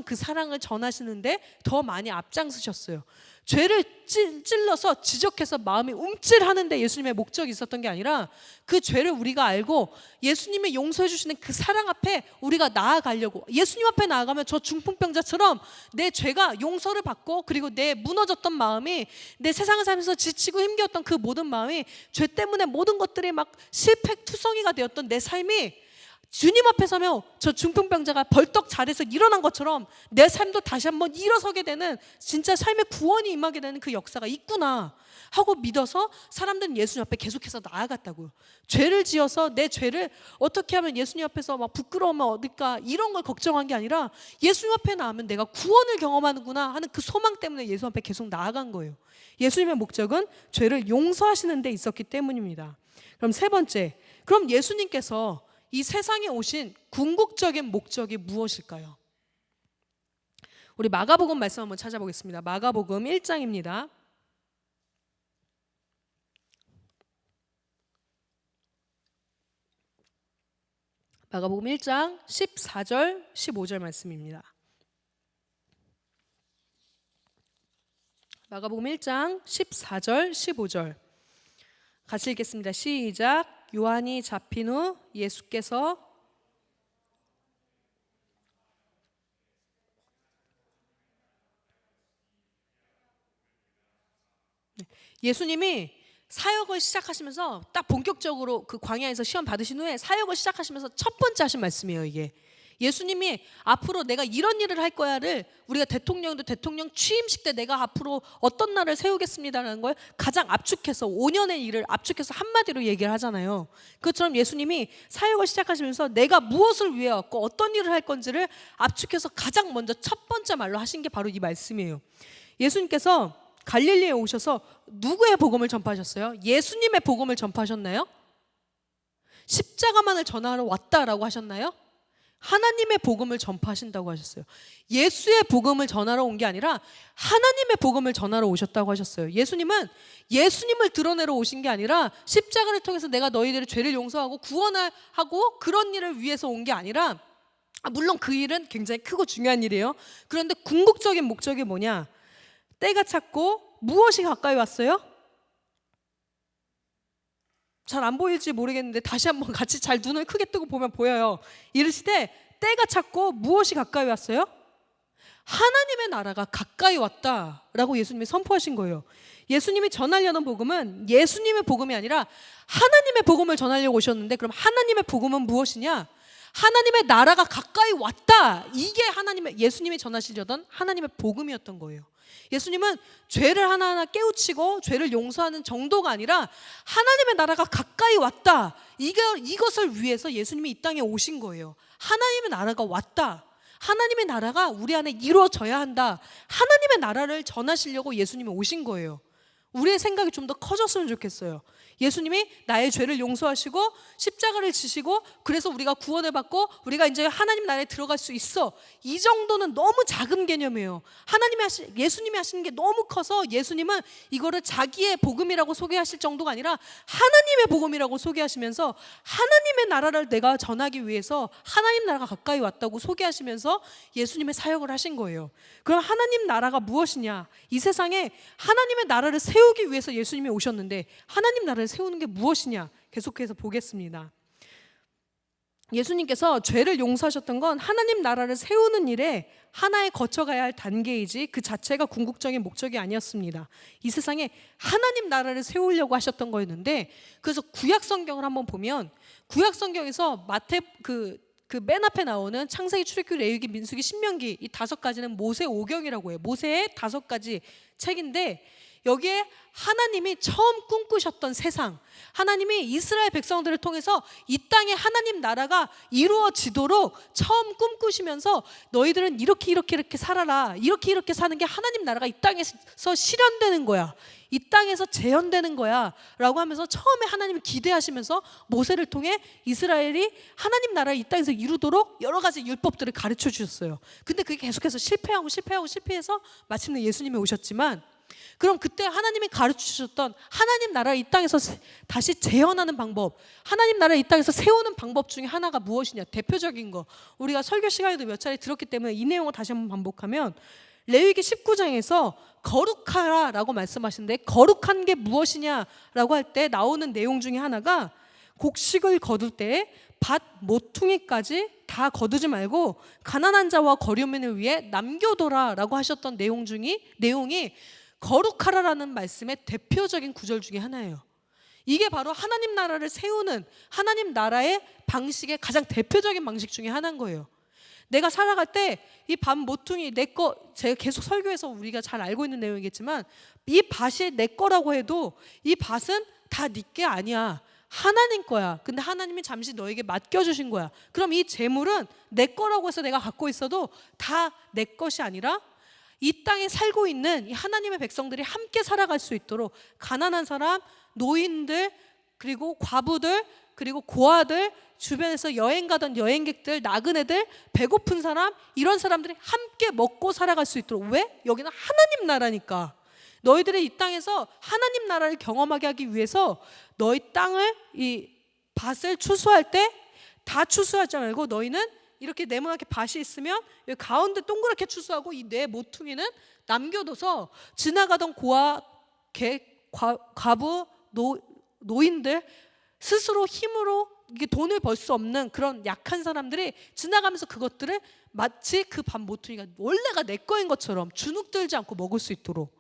그 사랑을 전하시는데 더 많이 앞장서셨어요. 죄를 찔러서 지적해서 마음이 움찔하는데 예수님의 목적이 있었던 게 아니라 그 죄를 우리가 알고 예수님이 용서해 주시는 그 사랑 앞에 우리가 나아가려고, 예수님 앞에 나아가면 저 중풍병자처럼 내 죄가 용서를 받고, 그리고 내 무너졌던 마음이, 내 세상을 살면서 지치고 힘겨웠던 그 모든 마음이, 죄 때문에 모든 것들이 막 실패투성이가 되었던 내 삶이 주님 앞에 서면 저 중풍병자가 벌떡 자리에서 일어난 것처럼 내 삶도 다시 한번 일어서게 되는, 진짜 삶의 구원이 임하게 되는 그 역사가 있구나 하고 믿어서 사람들은 예수님 앞에 계속해서 나아갔다고요. 죄를 지어서 내 죄를 어떻게 하면 예수님 앞에서 막 부끄러우면 어딜까 이런 걸 걱정한 게 아니라 예수님 앞에 나오면 내가 구원을 경험하는구나 하는 그 소망 때문에 예수님 앞에 계속 나아간 거예요. 예수님의 목적은 죄를 용서하시는 데 있었기 때문입니다. 그럼 세 번째, 그럼 예수님께서 이 세상에 오신 궁극적인 목적이 무엇일까요? 우리 마가복음 말씀 한번 찾아보겠습니다. 마가복음 1장입니다. 마가복음 1장 14절 15절 말씀입니다. 마가복음 1장 14절 15절 같이 읽겠습니다. 시작. 요한이 잡힌 후 예수께서 예수님이 사역을 시작하시면서 딱 본격적으로 그 광야에서 시험 받으신 후에 사역을 시작하시면서 첫 번째 하신 말씀이에요. 예수님이 앞으로 내가 이런 일을 할 거야를 우리가 대통령도 대통령 취임식 때 내가 앞으로 어떤 날을 세우겠습니다라는 걸 가장 압축해서 5년의 일을 압축해서 한마디로 얘기를 하잖아요. 그것처럼 예수님이 사역을 시작하시면서 내가 무엇을 위해 왔고 어떤 일을 할 건지를 압축해서 가장 먼저 첫 번째 말로 하신 게 바로 이 말씀이에요. 예수님께서 갈릴리에 오셔서 누구의 복음을 전파하셨어요? 예수님의 복음을 전파하셨나요? 십자가만을 전하러 왔다라고 하셨나요? 하나님의 복음을 전파하신다고 하셨어요. 예수의 복음을 전하러 온 게 아니라 하나님의 복음을 전하러 오셨다고 하셨어요. 예수님은 예수님을 드러내러 오신 게 아니라 십자가를 통해서 내가 너희들의 죄를 용서하고 구원하고 그런 일을 위해서 온 게 아니라, 물론 그 일은 굉장히 크고 중요한 일이에요. 그런데 궁극적인 목적이 뭐냐? 때가 찼고 무엇이 가까이 왔어요? 잘 안 보일지 모르겠는데 다시 한번 같이 잘 눈을 크게 뜨고 보면 보여요. 이르시되 때가 찼고 무엇이 가까이 왔어요? 하나님의 나라가 가까이 왔다라고 예수님이 선포하신 거예요. 예수님이 전하려는 복음은 예수님의 복음이 아니라 하나님의 복음을 전하려고 오셨는데, 그럼 하나님의 복음은 무엇이냐? 하나님의 나라가 가까이 왔다. 이게 예수님이 전하시려던 하나님의 복음이었던 거예요. 예수님은 죄를 하나하나 깨우치고 죄를 용서하는 정도가 아니라 하나님의 나라가 가까이 왔다. 이것을 위해서 예수님이 이 땅에 오신 거예요. 하나님의 나라가 왔다. 하나님의 나라가 우리 안에 이루어져야 한다. 하나님의 나라를 전하시려고 예수님이 오신 거예요. 우리의 생각이 좀 더 커졌으면 좋겠어요. 예수님이 나의 죄를 용서하시고 십자가를 지시고 그래서 우리가 구원을 받고 우리가 이제 하나님 나라에 들어갈 수 있어. 이 정도는 너무 작은 개념이에요. 예수님이 하시는 게 너무 커서 예수님은 이거를 자기의 복음이라고 소개하실 정도가 아니라 하나님의 복음이라고 소개하시면서 하나님의 나라를 내가 전하기 위해서 하나님 나라가 가까이 왔다고 소개하시면서 예수님의 사역을 하신 거예요. 그럼 하나님 나라가 무엇이냐? 이 세상에 하나님의 나라를 세우기 위해서 예수님이 오셨는데 하나님 나라를 세우는 게 무엇이냐? 계속해서 보겠습니다. 예수님께서 죄를 용서하셨던 건 하나님 나라를 세우는 일에 하나의 거쳐가야 할 단계이지 그 자체가 궁극적인 목적이 아니었습니다. 이 세상에 하나님 나라를 세우려고 하셨던 거였는데, 그래서 구약 성경을 한번 보면 구약 성경에서 맨 앞에 나오는 창세기, 출애굽기, 레위기, 민수기, 신명기 이 5가지는 모세 오경이라고 해요. 모세의 5가지 책인데 여기에 하나님이 처음 꿈꾸셨던 세상, 하나님이 이스라엘 백성들을 통해서 이 땅에 하나님 나라가 이루어지도록 처음 꿈꾸시면서 너희들은 이렇게 살아라, 이렇게 사는 게 하나님 나라가 이 땅에서 실현되는 거야, 이 땅에서 재현되는 거야 라고 하면서 처음에 하나님을 기대하시면서 모세를 통해 이스라엘이 하나님 나라를 이 땅에서 이루도록 여러 가지 율법들을 가르쳐 주셨어요. 근데 그게 계속해서 실패해서 마침내 예수님이 오셨지만, 그럼 그때 하나님이 가르치셨던 하나님 나라를 이 땅에서 다시 재현하는 방법, 하나님 나라를 이 땅에서 세우는 방법 중에 하나가 무엇이냐? 대표적인 거 우리가 설교 시간에도 몇 차례 들었기 때문에 이 내용을 다시 한번 반복하면, 레위기 19장에서 거룩하라 라고 말씀하시는데 거룩한 게 무엇이냐라고 할 때 나오는 내용 중에 하나가 곡식을 거둘 때 밭 모퉁이까지 다 거두지 말고 가난한 자와 거류민을 위해 남겨둬라 라고 하셨던 내용이 거룩하라라는 말씀의 대표적인 구절 중에 하나예요. 이게 바로 하나님 나라를 세우는 하나님 나라의 방식의 가장 대표적인 방식 중에 하나인 거예요. 내가 살아갈 때 이 밭 모퉁이 내 거, 제가 계속 설교에서 우리가 잘 알고 있는 내용이겠지만 이 밭이 내 거라고 해도 이 밭은 다 네 게 아니야. 하나님 거야. 근데 하나님이 잠시 너에게 맡겨주신 거야. 그럼 이 재물은 내 거라고 해서 내가 갖고 있어도 다 내 것이 아니라 이 땅에 살고 있는 이 하나님의 백성들이 함께 살아갈 수 있도록 가난한 사람, 노인들, 그리고 과부들, 그리고 고아들, 주변에서 여행 가던 여행객들, 나그네들, 배고픈 사람, 이런 사람들이 함께 먹고 살아갈 수 있도록. 왜? 여기는 하나님 나라니까. 너희들이 이 땅에서 하나님 나라를 경험하게 하기 위해서 너희 땅을, 이 밭을 추수할 때 다 추수하지 말고 너희는 이렇게 네모나게 밭이 있으면 여기 가운데 동그랗게 추수하고 이 내 모퉁이는 남겨둬서 지나가던 고아, 과부, 노인들, 스스로 힘으로 이게 돈을 벌 수 없는 그런 약한 사람들이 지나가면서 그것들을 마치 그 밭 모퉁이가 원래가 내 거인 것처럼 주눅 들지 않고 먹을 수 있도록.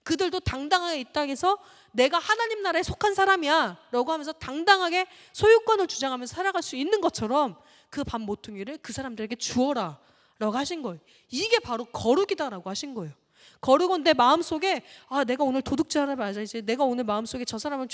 그들도 당당하게 이 땅에서 내가 하나님 나라에 속한 사람이야 라고 하면서 당당하게 소유권을 주장하면서 살아갈 수 있는 것처럼 그 밥 모퉁이를 그 사람들에게 주어라 라고 하신 거예요. 이게 바로 거룩이다라고 하신 거예요. 거룩은 내 마음속에 내가 오늘 도둑질하지 말아야지, 내가 오늘 마음속에 저 사람을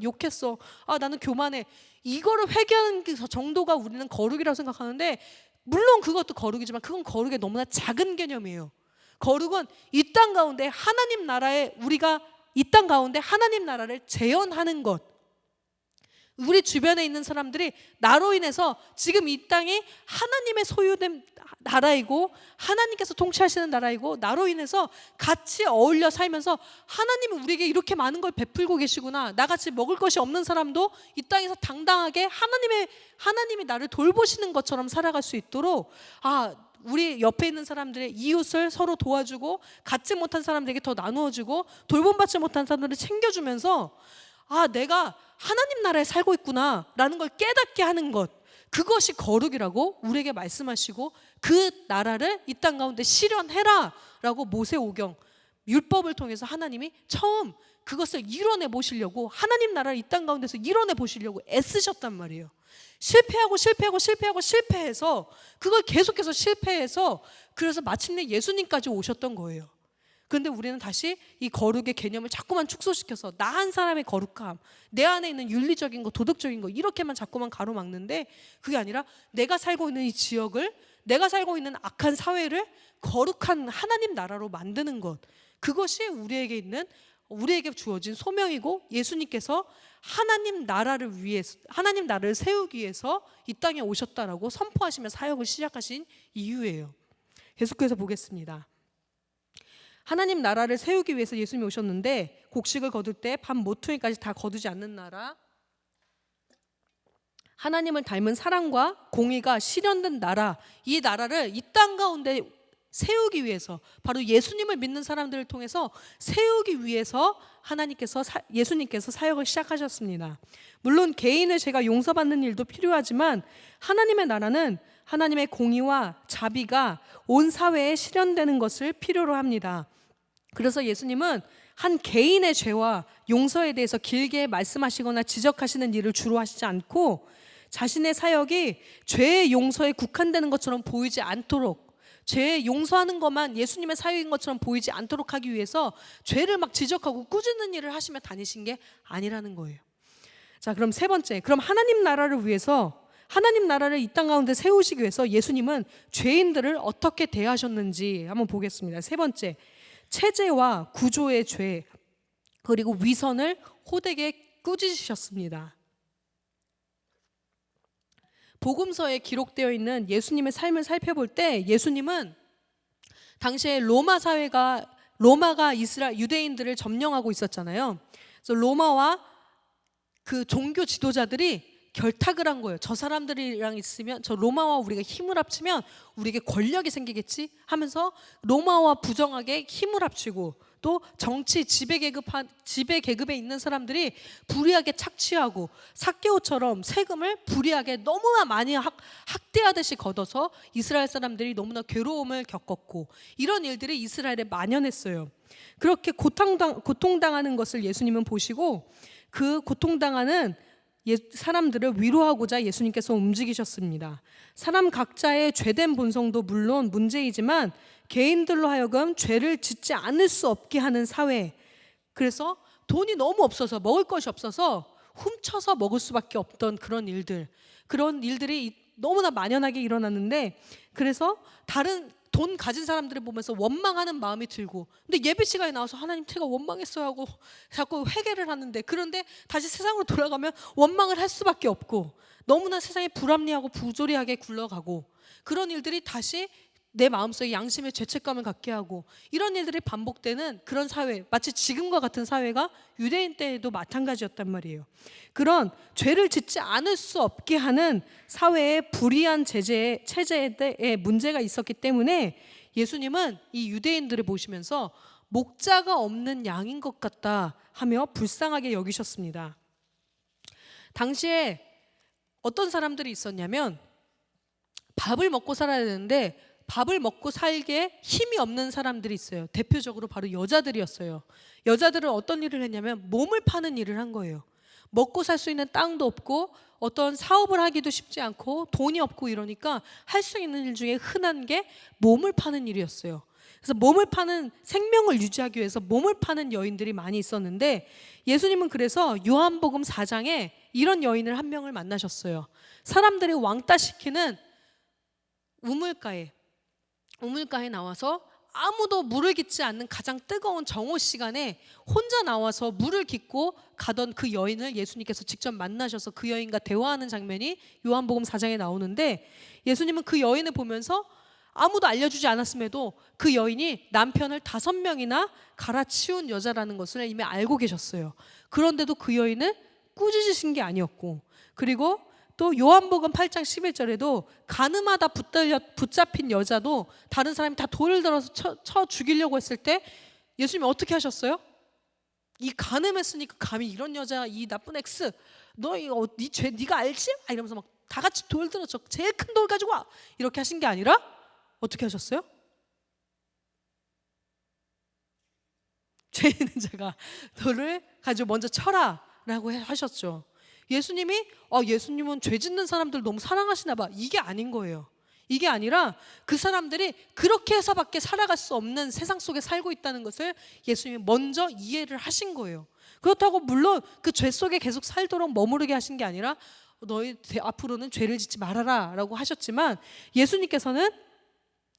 욕했어, 나는 교만해, 이거를 회개하는 그 정도가 우리는 거룩이라고 생각하는데, 물론 그것도 거룩이지만 그건 거룩의 너무나 작은 개념이에요. 거룩은 이 땅 가운데 하나님 나라에, 우리가 이 땅 가운데 하나님 나라를 재현하는 것, 우리 주변에 있는 사람들이 나로 인해서 지금 이 땅이 하나님의 소유된 나라이고 하나님께서 통치하시는 나라이고, 나로 인해서 같이 어울려 살면서 하나님이 우리에게 이렇게 많은 걸 베풀고 계시구나, 나같이 먹을 것이 없는 사람도 이 땅에서 당당하게 하나님이 나를 돌보시는 것처럼 살아갈 수 있도록, 우리 옆에 있는 사람들의 이웃을 서로 도와주고, 갖지 못한 사람들에게 더 나누어주고, 돌봄받지 못한 사람들을 챙겨주면서 내가 하나님 나라에 살고 있구나 라는 걸 깨닫게 하는 것, 그것이 거룩이라고 우리에게 말씀하시고, 그 나라를 이 땅 가운데 실현해라 라고 모세오경 율법을 통해서 하나님이 처음 그것을 이뤄내 보시려고, 하나님 나라를 이 땅 가운데서 이뤄내 보시려고 애쓰셨단 말이에요. 실패해서 그걸 계속해서 실패해서, 그래서 마침내 예수님까지 오셨던 거예요. 그런데 우리는 다시 이 거룩의 개념을 자꾸만 축소시켜서 나 한 사람의 거룩함, 내 안에 있는 윤리적인 거, 도덕적인 거, 이렇게만 자꾸만 가로막는데, 그게 아니라 내가 살고 있는 이 지역을, 내가 살고 있는 악한 사회를 거룩한 하나님 나라로 만드는 것, 그것이 우리에게 주어진 소명이고, 예수님께서 하나님 나라를 세우기 위해서 이 땅에 오셨다라고 선포하시며 사역을 시작하신 이유예요. 계속해서 보겠습니다. 하나님 나라를 세우기 위해서 예수님이 오셨는데, 곡식을 거둘 때 밥 모퉁이까지 다 거두지 않는 나라, 하나님을 닮은 사랑과 공의가 실현된 나라, 이 나라를 이 땅 가운데 세우기 위해서, 바로 예수님을 믿는 사람들을 통해서 세우기 위해서 예수님께서 사역을 시작하셨습니다. 물론 개인을 제가 용서받는 일도 필요하지만, 하나님의 나라는 하나님의 공의와 자비가 온 사회에 실현되는 것을 필요로 합니다. 그래서 예수님은 한 개인의 죄와 용서에 대해서 길게 말씀하시거나 지적하시는 일을 주로 하시지 않고, 자신의 사역이 죄의 용서에 국한되는 것처럼 보이지 않도록, 죄 용서하는 것만 예수님의 사역인 것처럼 보이지 않도록 하기 위해서 죄를 막 지적하고 꾸짖는 일을 하시며 다니신 게 아니라는 거예요. 자, 그럼 세 번째, 그럼 하나님 나라를 위해서, 하나님 나라를 이 땅 가운데 세우시기 위해서 예수님은 죄인들을 어떻게 대하셨는지 한번 보겠습니다. 세 번째, 체제와 구조의 죄, 그리고 위선을 호되게 꾸짖으셨습니다. 복음서에 기록되어 있는 예수님의 삶을 살펴볼 때, 예수님은 당시에 로마가 이스라엘 유대인들을 점령하고 있었잖아요. 그래서 로마와 그 종교 지도자들이 결탁을 한 거예요. 저 사람들이랑 있으면, 저 로마와 우리가 힘을 합치면 우리에게 권력이 생기겠지 하면서 로마와 부정하게 힘을 합치고, 또 정치 지배 계급에 있는 사람들이 불의하게 착취하고 삭개오처럼 세금을 불의하게 너무나 많이 학대하듯이 걷어서 이스라엘 사람들이 너무나 괴로움을 겪었고, 이런 일들이 이스라엘에 만연했어요. 그렇게 고통당하는 것을 예수님은 보시고, 그 고통당하는 사람들을 위로하고자 예수님께서 움직이셨습니다. 사람 각자의 죄된 본성도 물론 문제이지만, 개인들로 하여금 죄를 짓지 않을 수 없게 하는 사회, 그래서 돈이 너무 없어서, 먹을 것이 없어서 훔쳐서 먹을 수밖에 없던 그런 일들이 너무나 만연하게 일어났는데, 그래서 다른 돈 가진 사람들을 보면서 원망하는 마음이 들고, 근데 예배 시간에 나와서 하나님 제가 원망했어요 하고 자꾸 회개를 하는데, 그런데 다시 세상으로 돌아가면 원망을 할 수밖에 없고, 너무나 세상이 불합리하고 부조리하게 굴러가고, 그런 일들이 다시 내 마음속에 양심의 죄책감을 갖게 하고, 이런 일들이 반복되는 그런 사회, 마치 지금과 같은 사회가 유대인 때에도 마찬가지였단 말이에요. 그런 죄를 짓지 않을 수 없게 하는 사회의 불이한 체제에 문제가 있었기 때문에 예수님은 이 유대인들을 보시면서 목자가 없는 양인 것 같다 하며 불쌍하게 여기셨습니다. 당시에 어떤 사람들이 있었냐면, 밥을 먹고 살아야 되는데 밥을 먹고 살게 힘이 없는 사람들이 있어요. 대표적으로 바로 여자들이었어요. 여자들은 어떤 일을 했냐면 몸을 파는 일을 한 거예요. 먹고 살 수 있는 땅도 없고 어떤 사업을 하기도 쉽지 않고 돈이 없고 이러니까 할 수 있는 일 중에 흔한 게 몸을 파는 일이었어요. 그래서 몸을 파는, 생명을 유지하기 위해서 몸을 파는 여인들이 많이 있었는데, 예수님은 그래서 요한복음 4장에 이런 여인을 한 명을 만나셨어요. 사람들이 왕따시키는 우물가에 나와서 아무도 물을 깃지 않는 가장 뜨거운 정오 시간에 혼자 나와서 물을 깃고 가던 그 여인을 예수님께서 직접 만나셔서 그 여인과 대화하는 장면이 요한복음 4장에 나오는데, 예수님은 그 여인을 보면서 아무도 알려주지 않았음에도 그 여인이 남편을 5명이나 갈아치운 여자라는 것을 이미 알고 계셨어요. 그런데도 그 여인은 꾸짖으신 게 아니었고, 그리고 또 요한복음 8장 11절에도 가늠하다 붙잡힌 여자도 다른 사람이 다 돌을 들어서 쳐 죽이려고 했을 때 예수님이 어떻게 하셨어요? 이 가늠했으니까 감히 이런 여자, 이 나쁜 X, 너 이거 네 죄 네가 알지? 이러면서 막 다 같이 돌 들어서 제일 큰 돌 가지고 와, 이렇게 하신 게 아니라 어떻게 하셨어요? 죄 있는 자가 돌을 가지고 먼저 쳐라라고 하셨죠. 예수님은 죄 짓는 사람들 너무 사랑하시나 봐, 이게 아닌 거예요. 이게 아니라 그 사람들이 그렇게 해서밖에 살아갈 수 없는 세상 속에 살고 있다는 것을 예수님이 먼저 이해를 하신 거예요. 그렇다고 물론 그 죄 속에 계속 살도록 머무르게 하신 게 아니라 너희 앞으로는 죄를 짓지 말아라 라고 하셨지만, 예수님께서는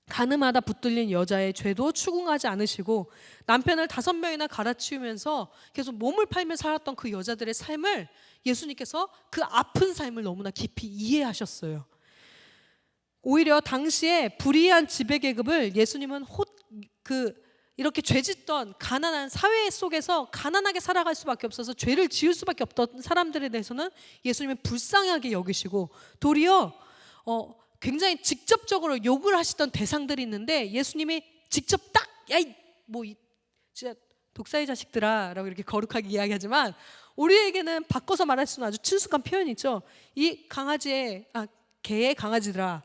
가늠하다 붙들린 여자의 죄도 추궁하지 않으시고 남편을 5명이나 갈아치우면서 계속 몸을 팔며 살았던 그 여자들의 삶을 예수님께서 그 아픈 삶을 너무나 깊이 이해하셨어요. 오히려 당시에 불의한 지배계급을 예수님은 이렇게 죄짓던 가난한 사회 속에서 가난하게 살아갈 수밖에 없어서 죄를 지을 수밖에 없던 사람들에 대해서는 예수님은 불쌍하게 여기시고, 도리어 굉장히 직접적으로 욕을 하시던 대상들이 있는데 예수님이 직접 딱 진짜 독사의 자식들아 라고 이렇게 거룩하게 이야기하지만, 우리에게는 바꿔서 말할 수는 아주 친숙한 표현이죠. 이 개의 강아지들아,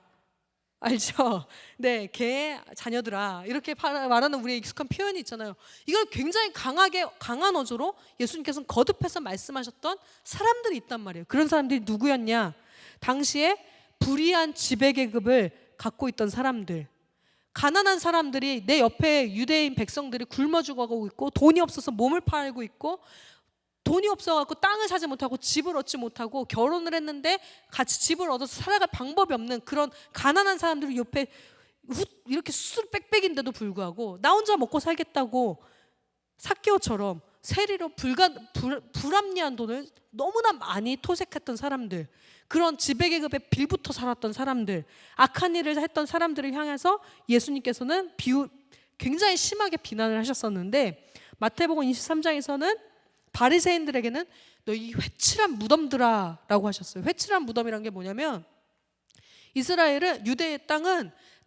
알죠? 네, 개의 자녀들아, 이렇게 말하는 우리의 익숙한 표현이 있잖아요. 이걸 굉장히 강한 어조로 예수님께서는 거듭해서 말씀하셨던 사람들이 있단 말이에요. 그런 사람들이 누구였냐? 당시에 불의한 지배계급을 갖고 있던 사람들, 가난한 사람들이, 내 옆에 유대인 백성들이 굶어 죽어가고 있고 돈이 없어서 몸을 팔고 있고, 돈이 없어갖고 땅을 사지 못하고 집을 얻지 못하고 결혼을 했는데 같이 집을 얻어서 살아갈 방법이 없는 그런 가난한 사람들이 옆에 이렇게 수술 빽빽인데도 불구하고 나 혼자 먹고 살겠다고 삭개오처럼 세리로 불합리한 돈을 너무나 많이 토색했던 사람들, 그런 지배계급에 빌붙어 살았던 사람들, 악한 일을 했던 사람들을 향해서 예수님께서는 굉장히 심하게 비난을 하셨었는데, 마태복음 23장에서는 바리새인들에게는 너희 회칠한 무덤들아 라고 하셨어요. 회칠한 무덤이란 게 뭐냐면, 이스라엘은, 유대의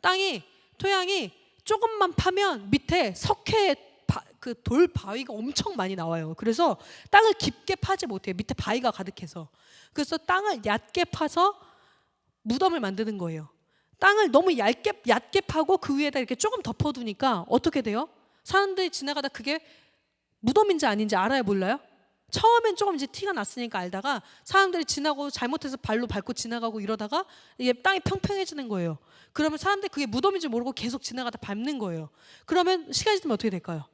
땅이 토양이 조금만 파면 밑에 석회의 그 돌 바위가 엄청 많이 나와요. 그래서 땅을 깊게 파지 못해요. 밑에 바위가 가득해서. 그래서 땅을 얕게 파서 무덤을 만드는 거예요. 땅을 너무 얕게 파고 그 위에다 이렇게 조금 덮어두니까 어떻게 돼요? 사람들이 지나가다 그게 무덤인지 아닌지 알아요, 몰라요? 처음엔 조금 이제 티가 났으니까 알다가 사람들이 지나고 잘못해서 발로 밟고 지나가고 이러다가 이게 땅이 평평해지는 거예요. 그러면 사람들이 그게 무덤인지 모르고 계속 지나가다 밟는 거예요. 그러면 시간이 지나면 어떻게 될까요?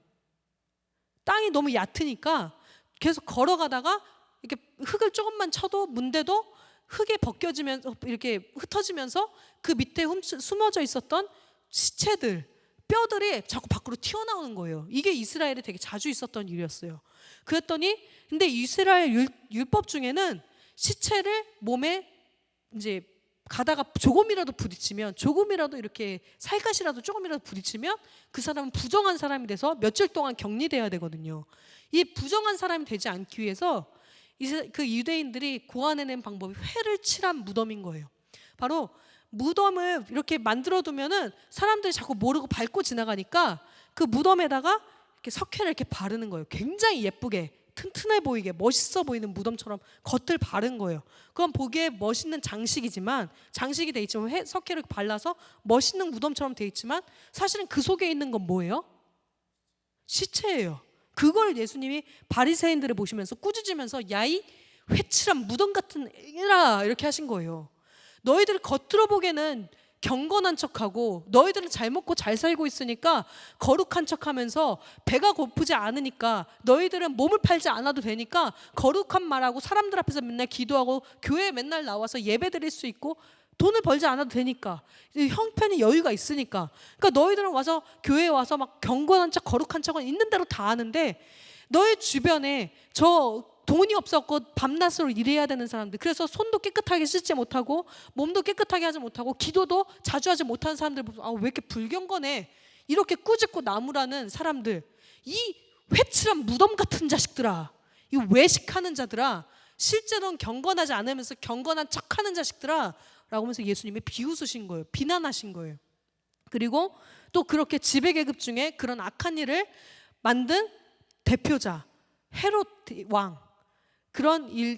땅이 너무 얕으니까 계속 걸어가다가 이렇게 흙을 조금만 쳐도 문대도 흙에 벗겨지면서 이렇게 흩어지면서 그 밑에 숨어져 있었던 시체들, 뼈들이 자꾸 밖으로 튀어나오는 거예요. 이게 이스라엘에 되게 자주 있었던 일이었어요. 그랬더니 근데 이스라엘 율법 중에는 시체를 몸에 이제 가다가 조금이라도 부딪히면, 조금이라도 이렇게 살갗이라도 조금이라도 부딪히면 그 사람은 부정한 사람이 돼서 며칠 동안 격리돼야 되거든요. 이 부정한 사람이 되지 않기 위해서 그 유대인들이 고안해낸 방법이 회를 칠한 무덤인 거예요. 바로 무덤을 이렇게 만들어두면은 사람들이 자꾸 모르고 밟고 지나가니까 그 무덤에다가 이렇게 석회를 이렇게 바르는 거예요. 굉장히 예쁘게 튼튼해 보이게 멋있어 보이는 무덤처럼 겉을 바른 거예요. 그건 보기에 멋있는 장식이지만, 장식이 돼 있지만 석회를 발라서 멋있는 무덤처럼 돼 있지만 사실은 그 속에 있는 건 뭐예요? 시체예요. 그걸 예수님이 바리새인들을 보시면서 꾸짖으면서 야 이 회칠한 무덤 같은 애라 이렇게 하신 거예요. 너희들 겉으로 보기에는 경건한 척하고 너희들은 잘 먹고 잘 살고 있으니까 거룩한 척하면서 배가 고프지 않으니까 너희들은 몸을 팔지 않아도 되니까 거룩한 말하고 사람들 앞에서 맨날 기도하고 교회에 맨날 나와서 예배 드릴 수 있고 돈을 벌지 않아도 되니까 형편이 여유가 있으니까 그러니까 너희들은 와서 교회에 와서 막 경건한 척 거룩한 척은 있는 대로 다 하는데 너희 주변에 저 돈이 없었고 밤낮으로 일해야 되는 사람들, 그래서 손도 깨끗하게 씻지 못하고 몸도 깨끗하게 하지 못하고 기도도 자주 하지 못하는 사람들 보면 왜 이렇게 불경건해 이렇게 꾸짖고 나무라는 사람들, 이 회칠한 무덤 같은 자식들아, 이 외식하는 자들아, 실제로는 경건하지 않으면서 경건한 척하는 자식들아 라고 하면서 예수님이 비웃으신 거예요. 비난하신 거예요. 그리고 또 그렇게 지배계급 중에 그런 악한 일을 만든 대표자 헤롯 왕,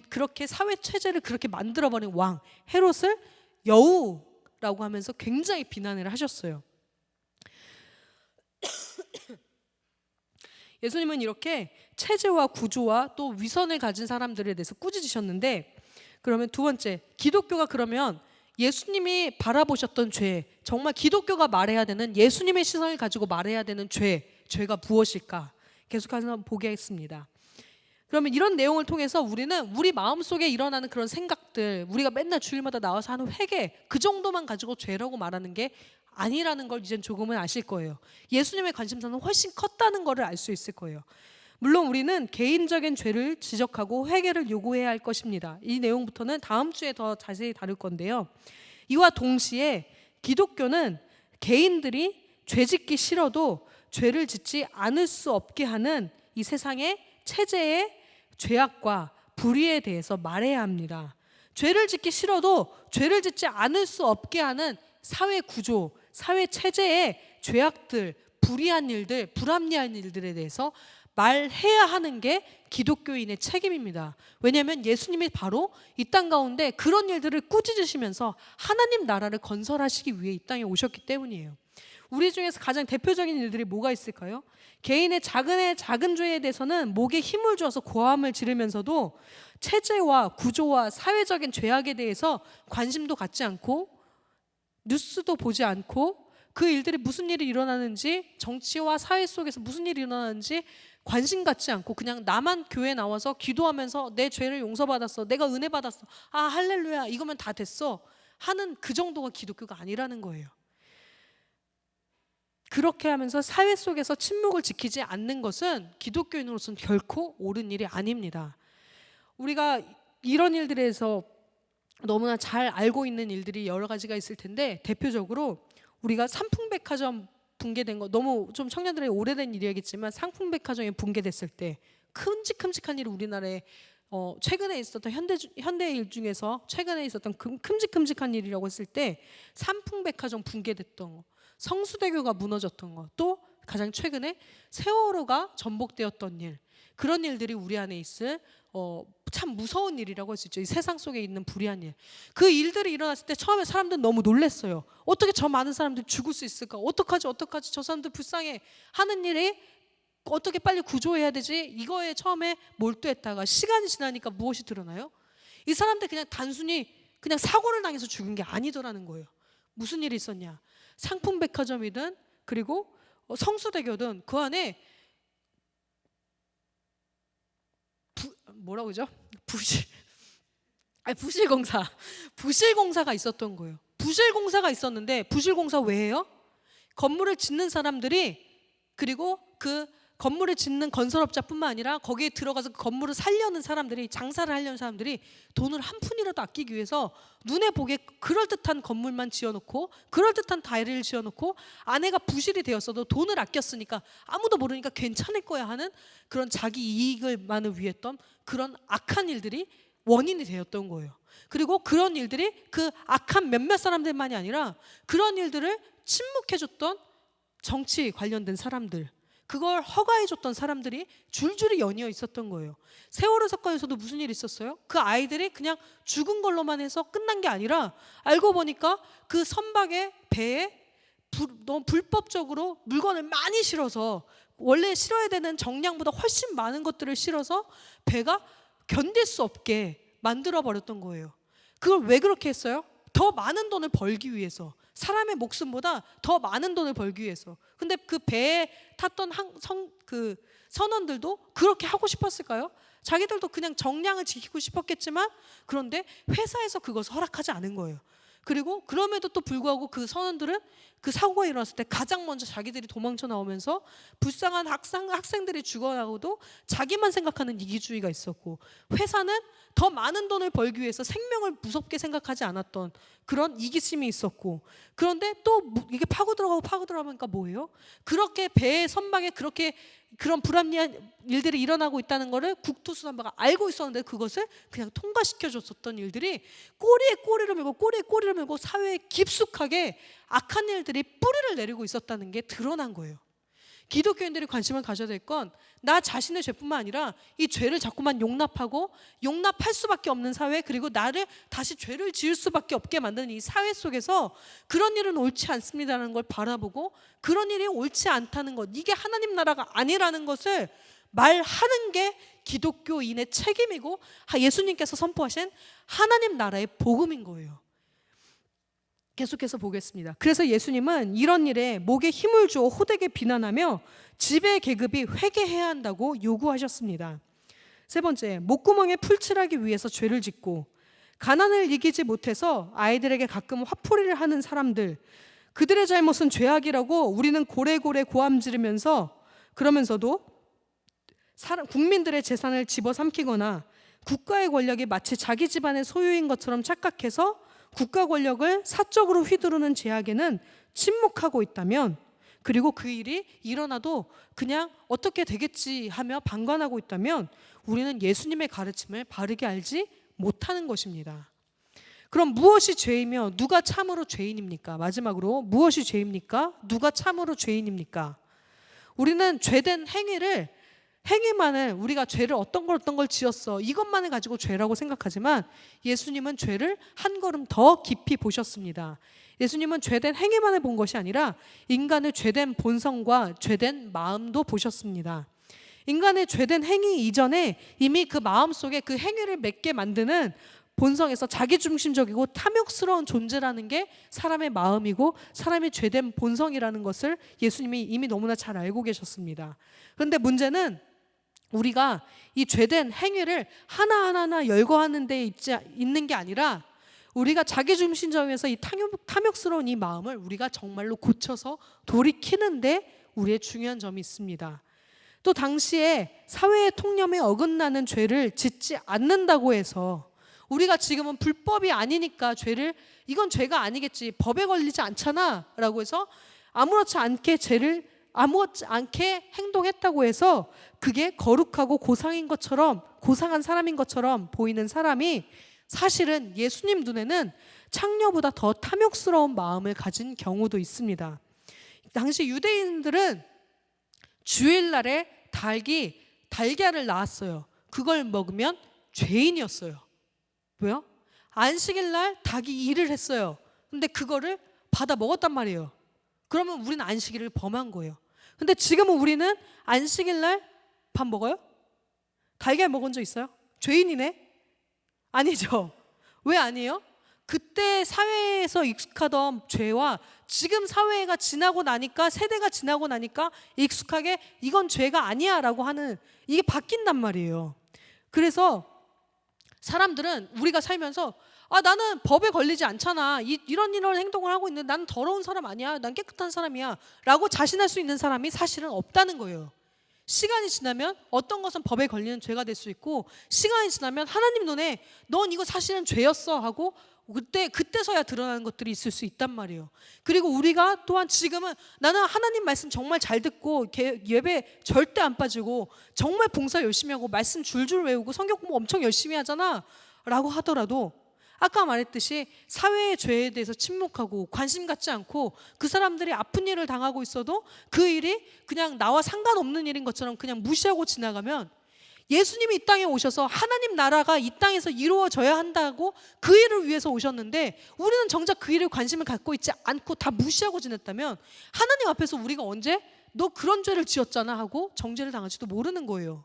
그렇게 사회 체제를 그렇게 만들어버린 왕 헤롯을 여우라고 하면서 굉장히 비난을 하셨어요. 예수님은 이렇게 체제와 구조와 또 위선을 가진 사람들에 대해서 꾸짖으셨는데, 그러면 두 번째, 기독교가 그러면 예수님이 바라보셨던 죄, 정말 기독교가 말해야 되는 예수님의 시선을 가지고 말해야 되는 죄가 무엇일까? 계속해서 보겠습니다. 그러면 이런 내용을 통해서 우리는 우리 마음속에 일어나는 그런 생각들, 우리가 맨날 주일마다 나와서 하는 회개, 그 정도만 가지고 죄라고 말하는 게 아니라는 걸 이젠 조금은 아실 거예요. 예수님의 관심사는 훨씬 컸다는 것을 알 수 있을 거예요. 물론 우리는 개인적인 죄를 지적하고 회개를 요구해야 할 것입니다. 이 내용부터는 다음 주에 더 자세히 다룰 건데요. 이와 동시에 기독교는 개인들이 죄 짓기 싫어도 죄를 짓지 않을 수 없게 하는 이 세상의 체제의 죄악과 불의에 대해서 말해야 합니다. 죄를 짓기 싫어도 죄를 짓지 않을 수 없게 하는 사회 구조, 사회 체제의 죄악들, 불의한 일들, 불합리한 일들에 대해서 말해야 하는 게 기독교인의 책임입니다. 왜냐하면 예수님이 바로 이 땅 가운데 그런 일들을 꾸짖으시면서 하나님 나라를 건설하시기 위해 이 땅에 오셨기 때문이에요. 우리 중에서 가장 대표적인 일들이 뭐가 있을까요? 개인의 작은 죄에 대해서는 목에 힘을 주어서 고함을 지르면서도 체제와 구조와 사회적인 죄악에 대해서 관심도 갖지 않고 뉴스도 보지 않고 그 일들이 무슨 일이 일어나는지, 정치와 사회 속에서 무슨 일이 일어나는지 관심 갖지 않고 그냥 나만 교회 나와서 기도하면서 내 죄를 용서받았어, 내가 은혜 받았어, 아 할렐루야 이거면 다 됐어 하는 그 정도가 기독교가 아니라는 거예요. 그렇게 하면서 사회 속에서 침묵을 지키지 않는 것은 기독교인으로서는 결코 옳은 일이 아닙니다. 우리가 이런 일들에서 너무나 잘 알고 있는 일들이 여러 가지가 있을 텐데, 대표적으로 우리가 상품백화점 붕괴된 거, 너무 좀 청년들의 오래된 일이겠지만 상품백화점이 붕괴됐을 때 큼직큼직한 일이 우리나라에 최근에 있었던 현대일 중에서 최근에 있었던 큼직큼직한 일이라고 했을 때 상품백화점 붕괴됐던 거, 성수대교가 무너졌던 것, 또 가장 최근에 세월호가 전복되었던 일, 그런 일들이 우리 안에 있을 참 무서운 일이라고 할 수 있죠. 이 세상 속에 있는 불의한 일. 그 일들이 일어났을 때 처음에 사람들은 너무 놀랐어요. 어떻게 저 많은 사람들이 죽을 수 있을까? 어떡하지 저 사람들 불쌍해 하는 일이 어떻게 빨리 구조해야 되지? 이거에 처음에 몰두했다가 시간이 지나니까 무엇이 드러나요? 이 사람들 그냥 단순히 그냥 사고를 당해서 죽은 게 아니더라는 거예요. 무슨 일이 있었냐? 상품백화점이든 그리고 성수대교든 그 안에 뭐라고 그러죠? 부실공사가 있었던 거예요. 부실공사가 있었는데 부실공사 왜 해요? 건물을 짓는 사람들이, 그리고 그 건물을 짓는 건설업자뿐만 아니라 거기에 들어가서 그 건물을 살려는 사람들이, 장사를 하려는 사람들이 돈을 한 푼이라도 아끼기 위해서 눈에 보기에 그럴듯한 건물만 지어놓고 그럴듯한 다리를 지어놓고 안에가 부실이 되었어도 돈을 아꼈으니까 아무도 모르니까 괜찮을 거야 하는 그런 자기 이익을만을 위해 했던 그런 악한 일들이 원인이 되었던 거예요. 그리고 그런 일들이 그 악한 몇몇 사람들만이 아니라 그런 일들을 침묵해줬던 정치 관련된 사람들, 그걸 허가해 줬던 사람들이 줄줄이 연이어 있었던 거예요. 세월호 사건에서도 무슨 일이 있었어요? 그 아이들이 그냥 죽은 걸로만 해서 끝난 게 아니라 알고 보니까 그 선박에 배에 너무 불법적으로 물건을 많이 실어서 원래 실어야 되는 정량보다 훨씬 많은 것들을 실어서 배가 견딜 수 없게 만들어 버렸던 거예요. 그걸 왜 그렇게 했어요? 더 많은 돈을 벌기 위해서, 사람의 목숨보다 더 많은 돈을 벌기 위해서. 근데 그 배에 탔던 그 선원들도 그렇게 하고 싶었을까요? 자기들도 그냥 정량을 지키고 싶었겠지만, 그런데 회사에서 그것을 허락하지 않은 거예요. 그리고 그럼에도 또 불구하고 그 선원들은 그 사고가 일어났을 때 가장 먼저 자기들이 도망쳐 나오면서 불쌍한 학생들이 죽어나고도 자기만 생각하는 이기주의가 있었고, 회사는 더 많은 돈을 벌기 위해서 생명을 무섭게 생각하지 않았던 그런 이기심이 있었고, 그런데 또 이게 파고 들어가니까 뭐예요? 그렇게 배의 선박에 그렇게 그런 불합리한 일들이 일어나고 있다는 것을 국토수산부가 알고 있었는데 그것을 그냥 통과시켜 줬었던 일들이 꼬리에 꼬리를 물고 사회에 깊숙하게 악한 일들이 뿌리를 내리고 있었다는 게 드러난 거예요. 기독교인들이 관심을 가져야 될 건 나 자신의 죄뿐만 아니라 이 죄를 자꾸만 용납할 수밖에 없는 사회, 그리고 나를 다시 죄를 지을 수밖에 없게 만드는 이 사회 속에서 그런 일은 옳지 않습니다라는 걸 바라보고, 그런 일이 옳지 않다는 것, 이게 하나님 나라가 아니라는 것을 말하는 게 기독교인의 책임이고 예수님께서 선포하신 하나님 나라의 복음인 거예요. 계속해서 보겠습니다. 그래서 예수님은 이런 일에 목에 힘을 주어 호되게 비난하며 지배 계급이 회개해야 한다고 요구하셨습니다. 세 번째, 목구멍에 풀칠하기 위해서 죄를 짓고 가난을 이기지 못해서 아이들에게 가끔 화풀이를 하는 사람들, 그들의 잘못은 죄악이라고 우리는 고래고래 고함 지르면서, 그러면서도 국민들의 재산을 집어삼키거나 국가의 권력이 마치 자기 집안의 소유인 것처럼 착각해서 국가 권력을 사적으로 휘두르는 죄악에는 침묵하고 있다면, 그리고 그 일이 일어나도 그냥 어떻게 되겠지 하며 방관하고 있다면 우리는 예수님의 가르침을 바르게 알지 못하는 것입니다. 그럼 무엇이 죄이며 누가 참으로 죄인입니까? 마지막으로 무엇이 죄입니까? 누가 참으로 죄인입니까? 우리는 죄된 행위만을 우리가 죄를 어떤 걸 지었어, 이것만을 가지고 죄라고 생각하지만 예수님은 죄를 한 걸음 더 깊이 보셨습니다. 예수님은 죄된 행위만을 본 것이 아니라 인간의 죄된 본성과 죄된 마음도 보셨습니다. 인간의 죄된 행위 이전에 이미 그 마음속에 그 행위를 맺게 만드는 본성에서 자기중심적이고 탐욕스러운 존재라는 게 사람의 마음이고 사람의 죄된 본성이라는 것을 예수님이 이미 너무나 잘 알고 계셨습니다. 그런데 문제는 우리가 이 죄된 행위를 하나하나 열거하는 데 있는 게 아니라 우리가 자기중심적에서 이 탐욕스러운 이 마음을 우리가 정말로 고쳐서 돌이키는데 우리의 중요한 점이 있습니다. 또 당시에 사회의 통념에 어긋나는 죄를 짓지 않는다고 해서 우리가 지금은 불법이 아니니까 이건 죄가 아니겠지, 법에 걸리지 않잖아 라고 해서 아무렇지 않게 행동했다고 해서 그게 거룩하고 고상한 사람인 것처럼 보이는 사람이 사실은 예수님 눈에는 창녀보다 더 탐욕스러운 마음을 가진 경우도 있습니다. 당시 유대인들은 주일날에 달걀을 낳았어요. 그걸 먹으면 죄인이었어요. 왜요? 안식일날 닭이 일을 했어요. 근데 그거를 받아 먹었단 말이에요. 그러면 우리는 안식일을 범한 거예요. 근데 지금은 우리는 안식일날 밥 먹어요? 달걀 먹은 적 있어요? 죄인이네? 아니죠. 왜 아니에요? 그때 사회에서 익숙하던 죄와 지금 사회가 지나고 나니까, 세대가 지나고 나니까 익숙하게 이건 죄가 아니야 라고 하는, 이게 바뀐단 말이에요. 그래서 사람들은 우리가 살면서 나는 법에 걸리지 않잖아, 이런 행동을 하고 있는데 나는 더러운 사람 아니야, 난 깨끗한 사람이야 라고 자신할 수 있는 사람이 사실은 없다는 거예요. 시간이 지나면 어떤 것은 법에 걸리는 죄가 될 수 있고, 시간이 지나면 하나님 눈에 넌 이거 사실은 죄였어 하고 그때서야 드러나는 것들이 있을 수 있단 말이에요. 그리고 우리가 또한 지금은 나는 하나님 말씀 정말 잘 듣고 예배 절대 안 빠지고 정말 봉사 열심히 하고 말씀 줄줄 외우고 성경 공부 엄청 열심히 하잖아 라고 하더라도 아까 말했듯이 사회의 죄에 대해서 침묵하고 관심 갖지 않고 그 사람들이 아픈 일을 당하고 있어도 그 일이 그냥 나와 상관없는 일인 것처럼 그냥 무시하고 지나가면, 예수님이 이 땅에 오셔서 하나님 나라가 이 땅에서 이루어져야 한다고 그 일을 위해서 오셨는데 우리는 정작 그 일에 관심을 갖고 있지 않고 다 무시하고 지냈다면, 하나님 앞에서 우리가 언제 너 그런 죄를 지었잖아 하고 정죄를 당할지도 모르는 거예요.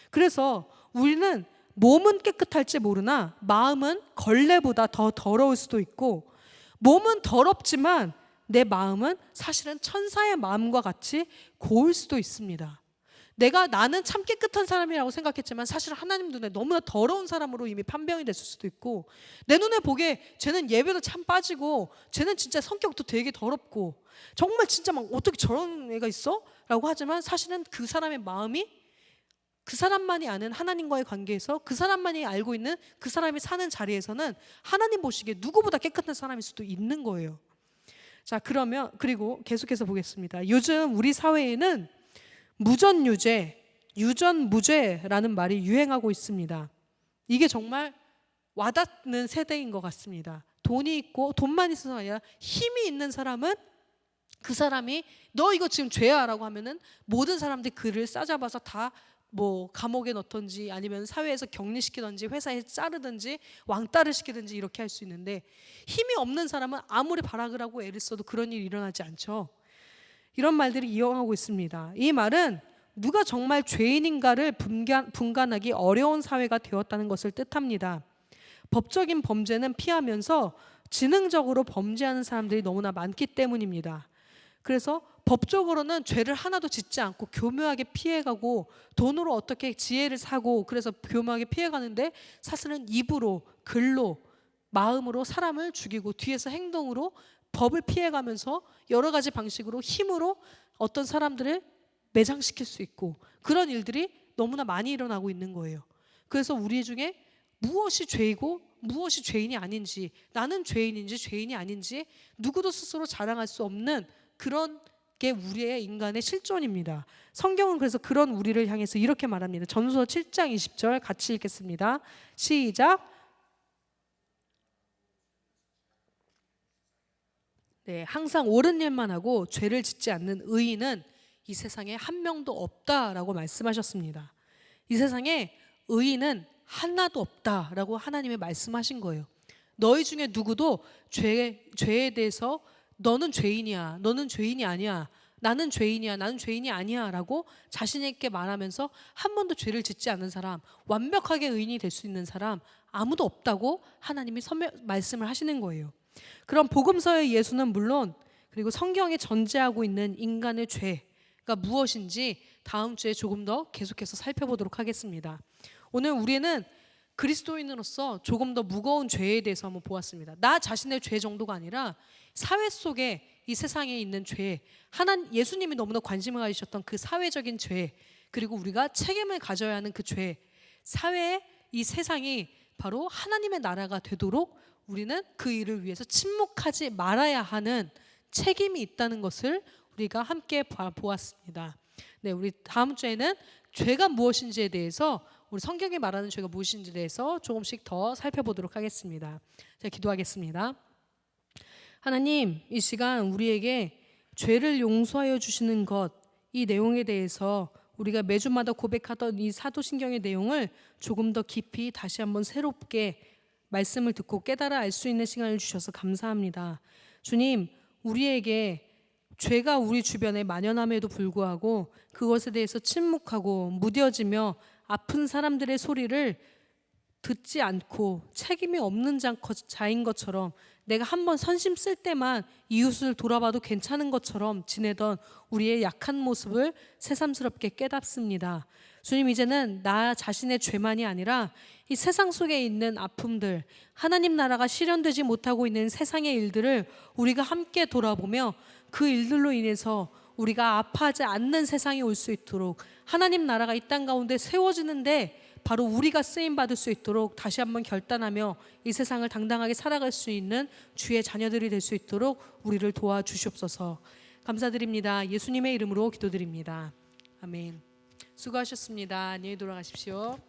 그래서 우리는 몸은 깨끗할지 모르나 마음은 걸레보다 더 더러울 수도 있고, 몸은 더럽지만 내 마음은 사실은 천사의 마음과 같이 고울 수도 있습니다. 나는 참 깨끗한 사람이라고 생각했지만 사실 하나님 눈에 너무나 더러운 사람으로 이미 판명이 됐을 수도 있고, 내 눈에 보기에 쟤는 예배도 참 빠지고 쟤는 진짜 성격도 되게 더럽고 정말 진짜 막 어떻게 저런 애가 있어? 라고 하지만 사실은 그 사람의 마음이 그 사람만이 아는 하나님과의 관계에서, 그 사람만이 알고 있는 그 사람이 사는 자리에서는 하나님 보시기에 누구보다 깨끗한 사람일 수도 있는 거예요. 자, 그러면 그리고 계속해서 보겠습니다. 요즘 우리 사회에는 무전유죄, 유전무죄라는 말이 유행하고 있습니다. 이게 정말 와닿는 세대인 것 같습니다. 돈이 있고 돈만 있어서가 아니라 힘이 있는 사람은 그 사람이 너 이거 지금 죄야 라고 하면은 모든 사람들이 그를 싸잡아서 다 뭐 감옥에 넣던지 아니면 사회에서 격리시키든지 회사에 자르든지 왕따를 시키든지 이렇게 할 수 있는데, 힘이 없는 사람은 아무리 발악을 하고 애를 써도 그런 일이 일어나지 않죠. 이런 말들이 이용하고 있습니다. 이 말은 누가 정말 죄인인가를 분간하기 어려운 사회가 되었다는 것을 뜻합니다. 법적인 범죄는 피하면서 지능적으로 범죄하는 사람들이 너무나 많기 때문입니다. 그래서 법적으로는 죄를 하나도 짓지 않고 교묘하게 피해가고 돈으로 어떻게 지혜를 사고 그래서 교묘하게 피해가는데, 사실은 입으로, 글로, 마음으로 사람을 죽이고 뒤에서 행동으로 법을 피해가면서 여러 가지 방식으로 힘으로 어떤 사람들을 매장시킬 수 있고, 그런 일들이 너무나 많이 일어나고 있는 거예요. 그래서 우리 중에 무엇이 죄이고 무엇이 죄인이 아닌지, 나는 죄인인지 죄인이 아닌지 누구도 스스로 자랑할 수 없는 그런 게 우리의 인간의 실존입니다. 성경은 그래서 그런 우리를 향해서 이렇게 말합니다. 전도서 7장 20절 같이 읽겠습니다. 시작. 네, 항상 옳은 일만 하고 죄를 짓지 않는 의인은 이 세상에 한 명도 없다라고 말씀하셨습니다. 이 세상에 의인은 하나도 없다라고 하나님이 말씀하신 거예요. 너희 중에 누구도 죄에 대해서 너는 죄인이야, 너는 죄인이 아니야, 나는 죄인이야, 나는 죄인이 아니야 라고 자신 있게 말하면서 한 번도 죄를 짓지 않은 사람, 완벽하게 의인이 될 수 있는 사람 아무도 없다고 하나님이 말씀을 하시는 거예요. 그럼 복음서의 예수는 물론, 그리고 성경이 전제하고 있는 인간의 죄가 무엇인지 다음 주에 조금 더 계속해서 살펴보도록 하겠습니다. 오늘 우리는 그리스도인으로서 조금 더 무거운 죄에 대해서 한번 보았습니다. 나 자신의 죄 정도가 아니라 사회 속에 이 세상에 있는 죄, 예수님이 너무나 관심을 가지셨던 그 사회적인 죄, 그리고 우리가 책임을 가져야 하는 그 죄, 사회에 이 세상이 바로 하나님의 나라가 되도록 우리는 그 일을 위해서 침묵하지 말아야 하는 책임이 있다는 것을 우리가 함께 보았습니다. 네, 우리 다음 주에는 죄가 무엇인지에 대해서, 우리 성경이 말하는 죄가 무엇인지에 대해서 조금씩 더 살펴보도록 하겠습니다. 자, 기도하겠습니다. 하나님, 이 시간 우리에게 죄를 용서하여 주시는 것, 이 내용에 대해서 우리가 매주마다 고백하던 이 사도신경의 내용을 조금 더 깊이 다시 한번 새롭게 말씀을 듣고 깨달아 알 수 있는 시간을 주셔서 감사합니다. 주님, 우리에게 죄가 우리 주변에 만연함에도 불구하고 그것에 대해서 침묵하고 무뎌지며 아픈 사람들의 소리를 듣지 않고 책임이 없는 자인 것처럼, 내가 한번 선심 쓸 때만 이웃을 돌아봐도 괜찮은 것처럼 지내던 우리의 약한 모습을 새삼스럽게 깨닫습니다. 주님, 이제는 나 자신의 죄만이 아니라 이 세상 속에 있는 아픔들, 하나님 나라가 실현되지 못하고 있는 세상의 일들을 우리가 함께 돌아보며 그 일들로 인해서 우리가 아파하지 않는 세상이 올 수 있도록, 하나님 나라가 이 땅 가운데 세워지는데 바로 우리가 쓰임받을 수 있도록 다시 한번 결단하며 이 세상을 당당하게 살아갈 수 있는 주의 자녀들이 될 수 있도록 우리를 도와주시옵소서. 감사드립니다. 예수님의 이름으로 기도드립니다. 아멘. 수고하셨습니다. 안녕히 돌아가십시오.